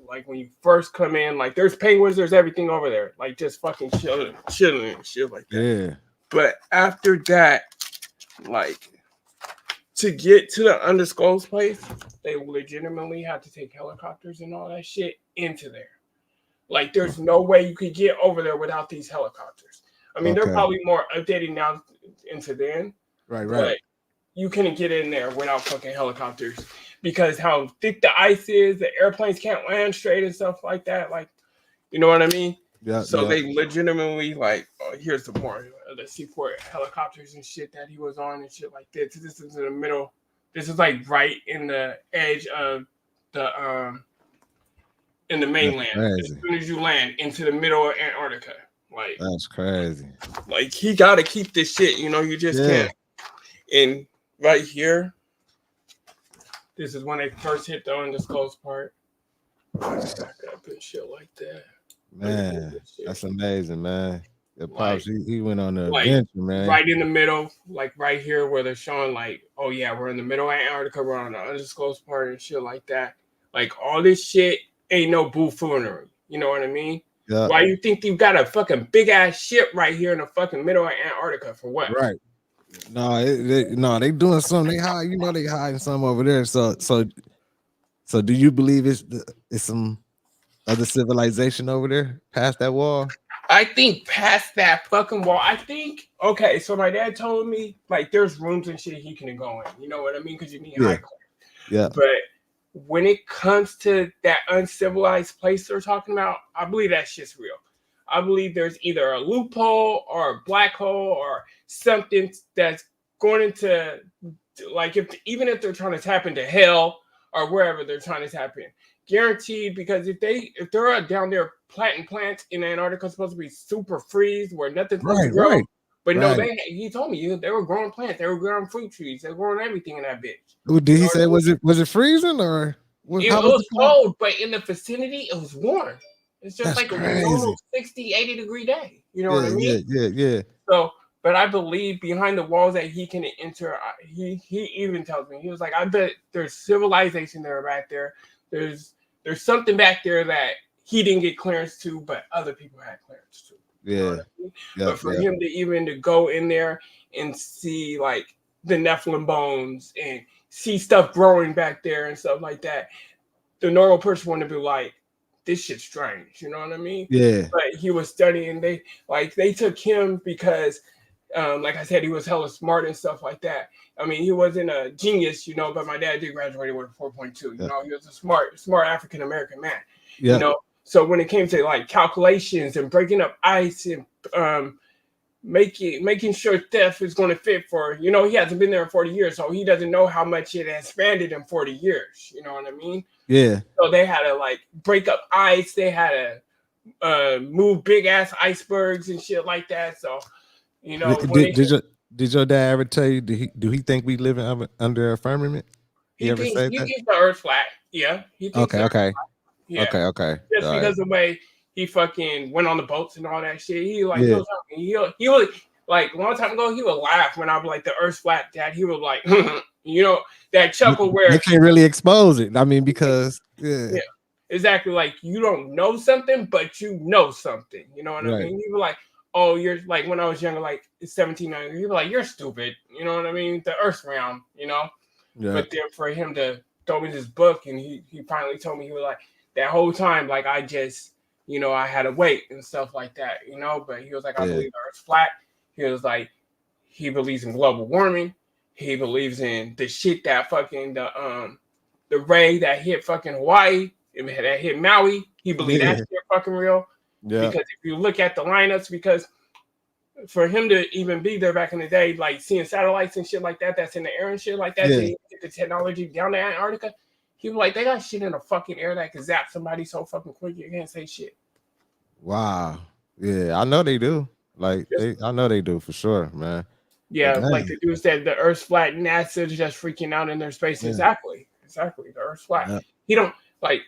Like when you first come in, like there's penguins, there's everything over there, like just fucking chilling and shit like that. Yeah. But after that, like to get to the undisclosed place, they legitimately had to take helicopters and all that shit into there. Like there's no way you could get over there without these helicopters. I mean, they're Okay. probably more updated now into then. Right. But you couldn't get in there without fucking helicopters because how thick the ice is, the airplanes can't land straight and stuff like that. Like, you know what I mean? Yeah. So they legitimately like, oh, here's the more of the seaport helicopters and shit that he was on and shit like this. This is in the middle. This is like right in the edge of the in the mainland. As soon as you land into the middle of Antarctica, like that's crazy. Like he got to keep this shit. You know, you just can't. And right here, this is when they first hit the undisclosed part. Back up and shit like that. Man, that's amazing, man. The Pops, he went on an Like, adventure, man. Right in the middle, like right here where they're showing like, oh yeah, we're in the middle of Antarctica, we're on the undisclosed part and shit like that. Like all this shit ain't no buffoonery. You know what I mean? Yeah. Why you think you got a fucking big ass ship right here in the fucking middle of Antarctica for what? Right. No, they doing something. They hide, they hiding something over there. So do you believe it's some other civilization over there past that wall? I think past that fucking wall, okay, so my dad told me like there's rooms and shit he can go in. You know what I mean? Because you need high clearance. Yeah. But when it comes to that uncivilized place they're talking about, I believe that shit's real. I believe there's either a loophole or a black hole or something that's going into, like, even if they're trying to tap into hell or wherever they're trying to tap in, guaranteed. Because if they're down there planting plants in Antarctica, supposed to be super freeze where nothing's supposed to grow. But no, he told me they were growing plants, they were growing fruit trees, they were growing everything in that bitch. Did he say was it freezing or it was cold? But in the vicinity, it was warm. It's just like a normal 60, 80 degree day. You know what I mean? Yeah. So, but I believe behind the walls that he can enter, he even tells me, he was like, I bet there's civilization there back there. There's something back there that he didn't get clearance to, but other people had clearance to. Yeah. You know what I mean? But for him to go in there and see like the Nephilim bones and see stuff growing back there and stuff like that, the normal person wouldn't be like, this shit's strange, you know what I mean? Yeah. But he was studying. They took him because, like I said, he was hella smart and stuff like that. I mean, he wasn't a genius, but my dad did graduate with a 4.2. You know, he was a smart African American man. Yeah. You know, so when it came to like calculations and breaking up ice and making sure theft is going to fit for, he hasn't been there in 40 years, so he doesn't know how much it expanded in 40 years. You know what I mean? Yeah. So they had to like break up ice. They had to move big ass icebergs and shit like that. So, did your dad ever tell you? Do he think we live under a firmament? He thinks the Earth's flat. Yeah. He thinks okay. Yeah. Okay. Just all because of the way he fucking went on the boats and all that shit. He like he was like a long time ago. He would laugh when I was like the Earth's flat, Dad. He was like, that chuckle where you can't really expose it. I mean, because yeah, exactly. Like you don't know something, but you know something. You know what I mean? He was like, oh, you're like when I was younger, like 17, 19, he was like, you're stupid. You know what I mean? The Earth's round. Yeah. But then for him to throw me this book, and he finally told me, he was like, that whole time, like I just, I had to wait and stuff like that, But he was like, I believe the Earth's flat. He was like, he believes in global warming. He believes in the shit that fucking the ray that hit fucking Hawaii, that hit Maui. He believes that shit fucking real. Yeah. Because if you look at the lineups, because for him to even be there back in the day, like seeing satellites and shit like that, that's in the air and shit like that, to get the technology down to Antarctica, he was like, they got shit in the fucking air that can zap somebody so fucking quick you can't say shit. Wow. Yeah, I know they do. Like I know they do for sure, man. Yeah, like the dude said the Earth's flat, NASA's just freaking out in their space. Yeah. Exactly. The Earth's flat. Yeah. He don't like.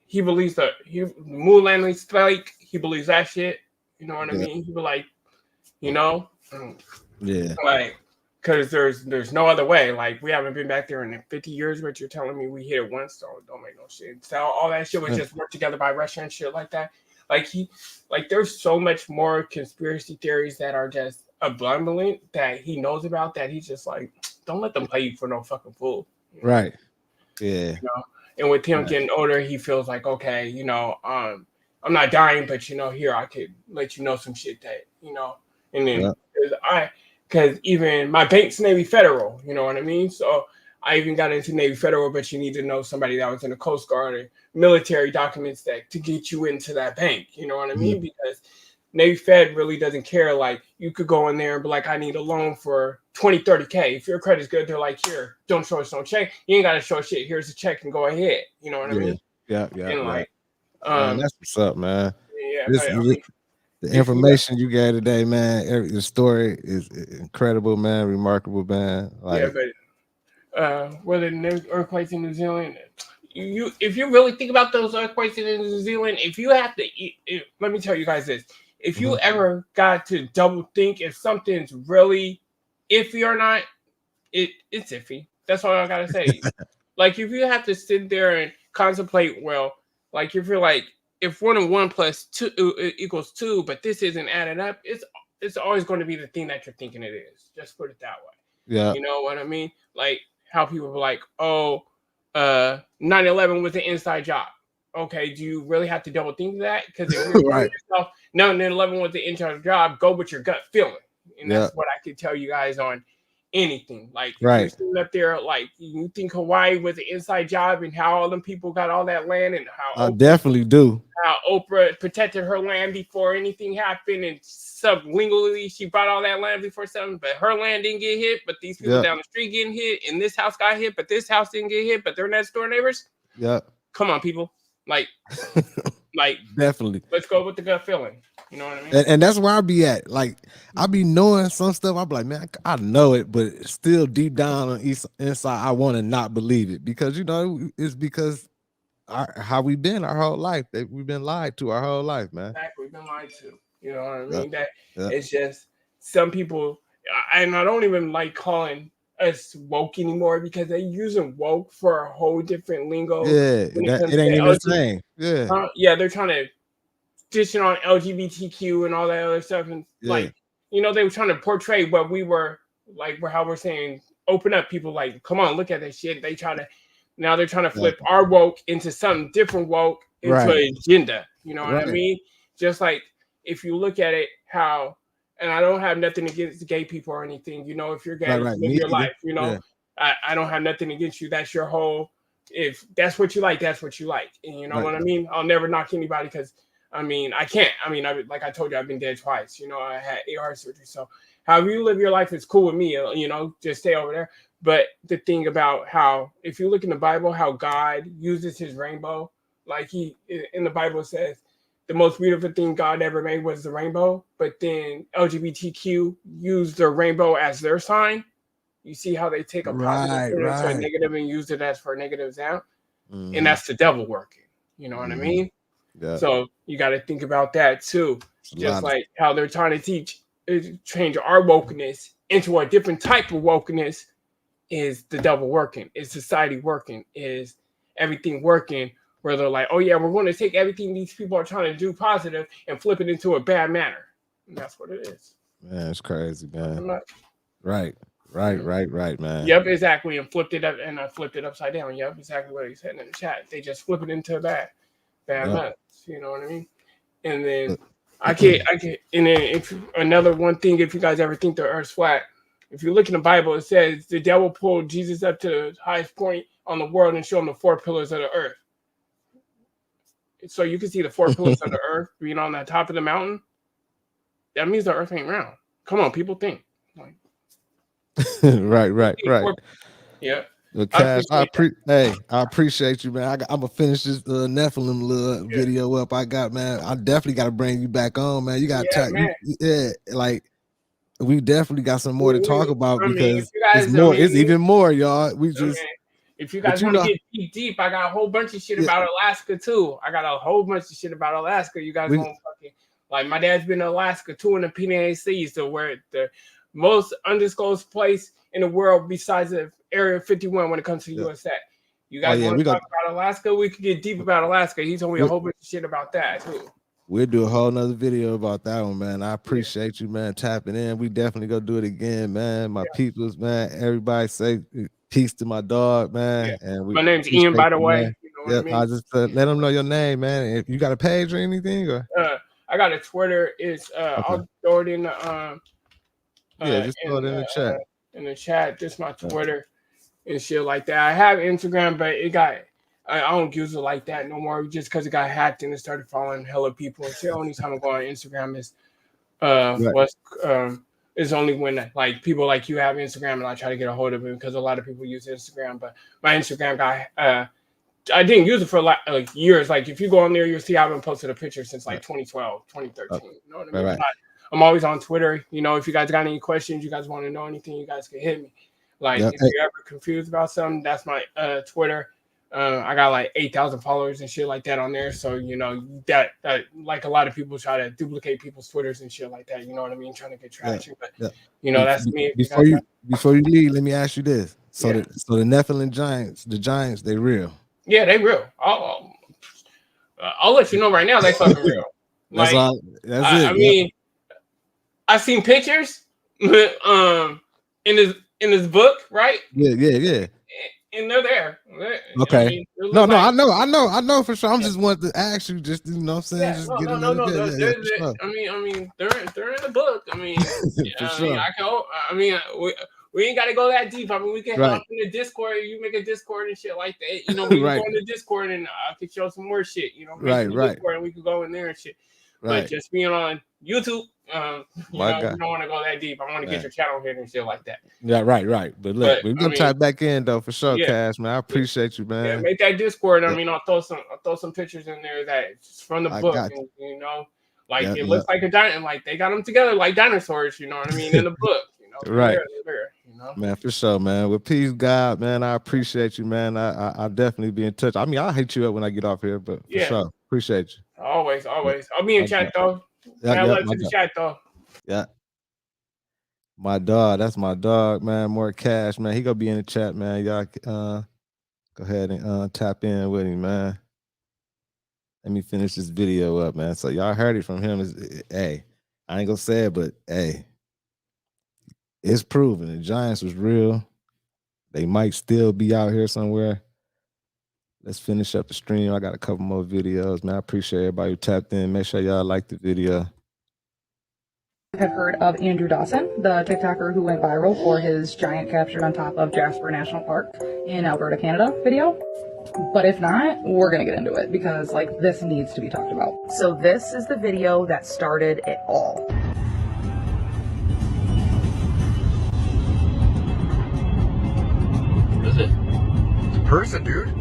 He believes the moon landing's fake. He believes that shit. You know what I mean? He be like, Yeah. like because there's no other way. Like, we haven't been back there in 50 years, but you're telling me we hit it once, so don't make no shit. So all that shit was just worked together by Russia and shit like that. Like there's so much more conspiracy theories that are just abundant that he knows about, that he's just like, don't let them play you for no fucking fool. Right. Yeah. You know? And with him getting older, he feels like, okay, you know, I'm not dying, but you know, here I could let you know some shit that, you know, and then because even my bank's Navy Federal, you know what I mean? So I even got into Navy Federal, but you need to know somebody that was in the Coast Guard or military documents that to get you into that bank, you know what I mean? Because Navy Fed really doesn't care. Like, you could go in there and be like, I need a loan for 20, 30K. If your credit's good, they're like, here, don't show us no check. You ain't got to show shit. Here's a check and go ahead. You know what I mean? Yeah. And like, man, that's what's up, man. Yeah, the information you gave today, man. The story is incredible, man. Remarkable, man. Like, whether the earthquakes in New Zealand, if you really think about those earthquakes in New Zealand, if you have to, let me tell you guys this: if you ever got to double think if something's really iffy or not, it's iffy. That's all I gotta say. Like, if you have to sit there and contemplate, well, like if you're like, if 1 and 1 plus 2 equals 2, but this isn't adding up, it's always going to be the thing that you're thinking it is. Just put it that way. Yeah. You know what I mean? Like how people were like, oh, 9/11 was an inside job. Okay, do you really have to double think that? Because if you're telling yourself, no, 9/11 was the inside job, go with your gut feeling. And that's what I could tell you guys on anything. Like, if you're sitting up there, like, you think Hawaii was an inside job and how all them people got all that land, and how I definitely do. How Oprah protected her land before anything happened, and sublingually she bought all that land before something, but her land didn't get hit, but these people down the street getting hit, and this house got hit, but this house didn't get hit, but they're next door neighbors. Come on, people. Like definitely. Let's go with the gut feeling. You know what I mean? And that's where I be at. Like, I be knowing some stuff. I be like, man, I know it, but still deep down on inside, I want to not believe it, because, you know, it's because how we've been our whole life. We've been lied to our whole life, man. Exactly, we've been lied to. You know what I mean? It's just some people, and I don't even like calling us woke anymore, because they're using woke for a whole different lingo. It ain't even the same. They're trying to dish it on LGBTQ and all that other stuff, and like, you know, they were trying to portray what we were like, how we're saying open up. People like, come on, look at that shit. They're trying to flip our woke into something different woke into an agenda. You know what I mean? Just like, if you look at it, how, and I don't have nothing against gay people or anything, you know, if you're gay, live your life, you know, I don't have nothing against you. That's your whole, if that's what you like, that's what you like. And you know what I mean? I'll never knock anybody, because I mean, I can't. I mean, like I told you, I've been dead twice. You know, I had AR surgery. So however you live your life is cool with me, you know, just stay over there. But the thing about how, if you look in the Bible, how God uses his rainbow, like in the Bible says, the most beautiful thing God ever made was the rainbow. But then LGBTQ used the rainbow as their sign. You see how they take a positive thing to a negative and use it as for a negative sound. And that's the devil working. You know what I mean? So you got to think about that too. Just like how they're trying to change our wokeness into a different type of wokeness. Is the devil working? Is society working? Is everything working? Where they're like, oh yeah, we're going to take everything these people are trying to do positive and flip it into a bad manner. And that's what it is. Man, it's crazy, man. Right, man. Yep, exactly. And flipped it up, and I flipped it upside down. Yep, exactly what he said in the chat. They just flip it into bad nuts. You know what I mean? And then I can't. And then if another one thing, if you guys ever think the Earth's flat, if you look in the Bible, it says the devil pulled Jesus up to the highest point on the world and showed him the 4 pillars of the earth. So you can see the 4 pillars of the earth being on the top of the mountain. That means the earth ain't round. Come on, people, think. Like, right. Yeah. Well, Cash, I appreciate you, man. I'm gonna finish this Nephilim little video up I got, man. I definitely got to bring you back on, man. You got like, we definitely got some more to talk about, because it's even more, y'all. We just. If you guys want to get deep, I got a whole bunch of shit about Alaska too. I got a whole bunch of shit about Alaska. You guys won't fucking like. My dad's been to Alaska too in the PNAC, so where most undisclosed place in the world besides the Area 51 when it comes to the USA. You guys want to talk about Alaska? We could get deep about Alaska. He told me a whole bunch of shit about that too. We'll do a whole nother video about that one, man. I appreciate you, man, tapping in. We definitely gonna do it again, man. My peoples, man. Everybody say peace to my dog, man. And My name's Ian, by the way. Man. You know what I mean? I just let them know your name, man. If you got a page or anything, or I got a Twitter. It's I'll throw it in the just throw it in the chat. In the chat, just my Twitter and shit like that. I have Instagram, but it got I don't use it like that no more, just because it got hacked and it started following hella people. And shit, only time I go on Instagram is is only when like people like you have Instagram and I try to get a hold of it, because a lot of people use Instagram. But my Instagram got I didn't use it for like years. Like if you go on there, you'll see I haven't posted a picture since like 2012, 2013. You know what I mean? Right. I'm always on Twitter. You know, if you guys got any questions, you guys want to know anything, you guys can hit me. Like if you're ever confused about something, that's my Twitter. I got like 8,000 followers and shit like that on there. So, you know, that like a lot of people try to duplicate people's Twitters and shit like that. You know what I mean? Trying to get traction. But, you know, that's me. Before you leave, let me ask you this. So the Nephilim giants, the giants, they real. Yeah, they real. I'll let you know right now, they fucking real. Like, that's it. I mean, I've seen pictures in his book, right? Yeah. And they're there. Okay. I mean, I know for sure. I'm just wanting to ask you, just you know what I'm saying? I mean, they're in the book. I mean, we ain't gotta go that deep. I mean, we can hop in the Discord. You make a Discord and shit like that. You know, we can go in the Discord and I can show some more shit. You know, Discord and we can go in there and shit. But just being on YouTube, you don't want to go that deep. I want to get your channel hit and shit like that. Yeah, right. But look, we're gonna try back in though for sure, Cash, man. I appreciate you, man. Yeah, make that Discord. I mean, I'll throw some pictures in there that's from the book. And, you know, like it looks like a giant. Like they got them together like dinosaurs. You know what I mean? In the book. You know, right. They're, you know? Man, for sure, man. Well, peace, God, man. I appreciate you, man. I'll definitely be in touch. I mean, I'll hit you up when I get off here, but for sure, appreciate you. Always. I'll be in chat though. Love to the chat though. Yeah. My dog, that's my dog, man. More Cash, man. He gonna be in the chat, man. Y'all go ahead and tap in with him, man. Let me finish this video up, man. So y'all heard it from him. Hey, I ain't gonna say it, but hey, it's proven the giants was real. They might still be out here somewhere. Let's finish up the stream. I got a couple more videos, man. I appreciate everybody who tapped in. Make sure y'all like the video. Have heard of Andrew Dawson, the TikToker who went viral for his giant captured on top of Jasper National Park in Alberta, Canada video? But if not, we're gonna get into it because like this needs to be talked about. So this is the video that started it all. What is it? It's a person, dude.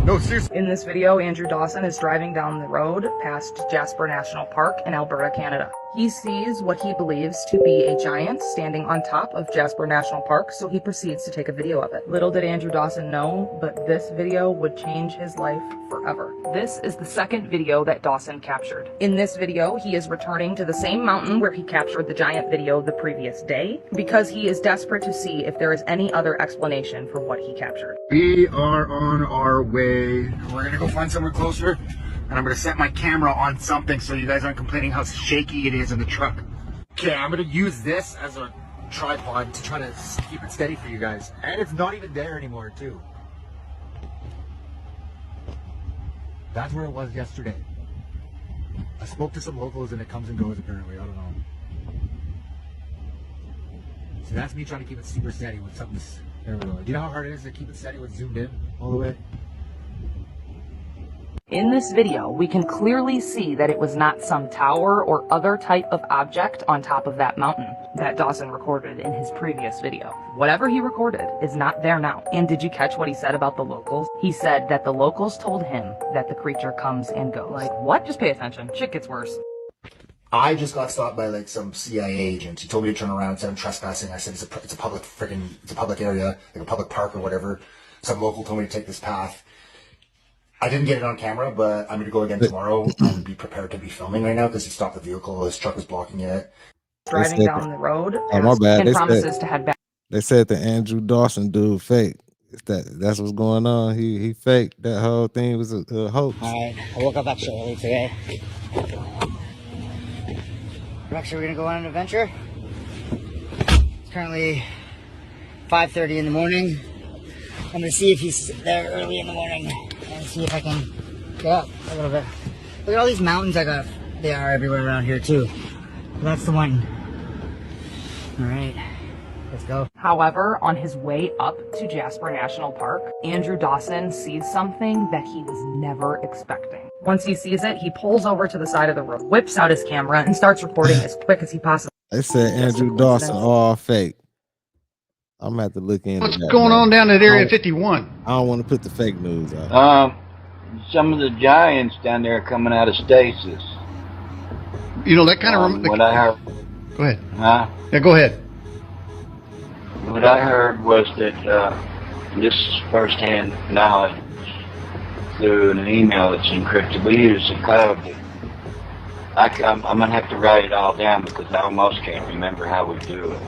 No, seriously. In this video, Andrew Dawson is driving down the road past Jasper National Park in Alberta, Canada. He sees what he believes to be a giant standing on top of Jasper National Park, so he proceeds to take a video of it. Little did Andrew Dawson know, but this video would change his life forever. This is the second video that Dawson captured. In this video, he is returning to the same mountain where he captured the giant video the previous day, because he is desperate to see if there is any other explanation for what he captured. We are on our way. We're gonna go find somewhere closer, and I'm gonna set my camera on something so you guys aren't complaining how shaky it is in the truck. Okay, I'm gonna use this as a tripod to try to keep it steady for you guys. And it's not even there anymore, too. That's where it was yesterday. I spoke to some locals and it comes and goes apparently, I don't know. So that's me trying to keep it super steady with something. There we go. Do you know how hard it is to keep it steady with zoomed in all the way? In this video, we can clearly see that it was not some tower or other type of object on top of that mountain that Dawson recorded in his previous video. Whatever he recorded is not there now. And did you catch what he said about the locals? He said that the locals told him that the creature comes and goes. Like, what? Just pay attention. Shit gets worse. I just got stopped by like some CIA agent. He told me to turn around and said I'm trespassing. I said it's a public area, like a public park or whatever. Some local told me to take this path. I didn't get it on camera, but I'm going to go again tomorrow and be prepared to be filming right now because he stopped the vehicle. His truck was blocking it. Driving down the road Oh my bad. and promises to head back. They said the Andrew Dawson dude fake. That's what's going on. He fake. That whole thing was a hoax. Alright, I woke up actually early today. We're gonna go on an adventure. It's currently 5:30 in the morning. I'm gonna see if he's there early in the morning and see if I can get up a little bit. Look at all these mountains they are everywhere around here too. That's the one. Alright. Let's go. However, on his way up to Jasper National Park, Andrew Dawson sees something that he was never expecting. Once he sees it, he pulls over to the side of the road, whips out his camera, and starts recording as quick as he possibly can. They said Andrew Dawson all fake. I'm gonna have to look into what's going on down at Area 51. I don't want to put the fake news out. Some of the giants down there are coming out of stasis. You know, that kind of... what I heard... Go ahead. Huh? Yeah, go ahead. What I heard was that this is first-hand knowledge through an email that's encrypted. We use a code. I'm going to have to write it all down because I almost can't remember how we do it.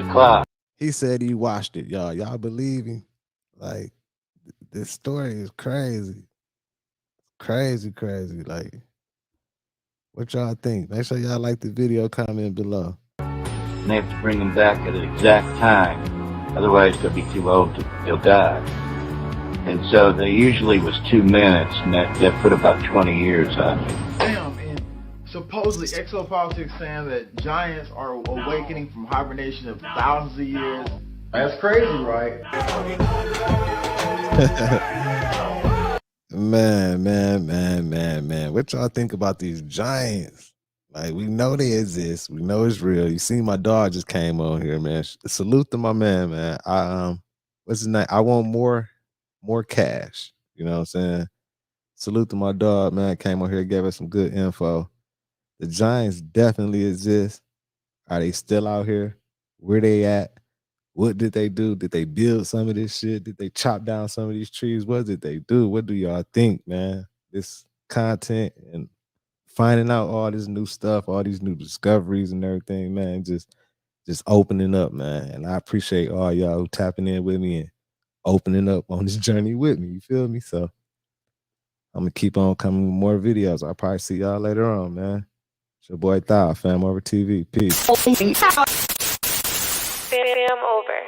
cloud. He said he watched it, y'all. Y'all believe him? Like, this story is crazy. Crazy. Like, what y'all think? Make sure y'all like the video, comment below. And they have to bring him back at an exact time. Otherwise, they'll be too old to, they'll die. And so they usually was 2 minutes, and that put about 20 years on it. Damn, and supposedly exopolitics saying that giants are awakening from hibernation of thousands of years. That's crazy, right? Man. What y'all think about these giants? Like, we know they exist. We know it's real. You see, my dog just came on here, man. Salute to my man. What's his name? I want more cash. You know what I'm saying? Salute to my dog, man. Came on here, gave us some good info. The giants definitely exist. Are they still out here? Where they at? What did they do? Did they build some of this shit? Did they chop down some of these trees? What did they do? What do y'all think, man? This content and finding out all this new stuff, all these new discoveries and everything, man, just opening up, man. And I appreciate all y'all who tapping in with me and opening up on this journey with me. You feel me? So I'm gonna keep on coming with more videos. I'll probably see y'all later on, man. It's your boy Thou, FamOverTV. Peace. Fam over.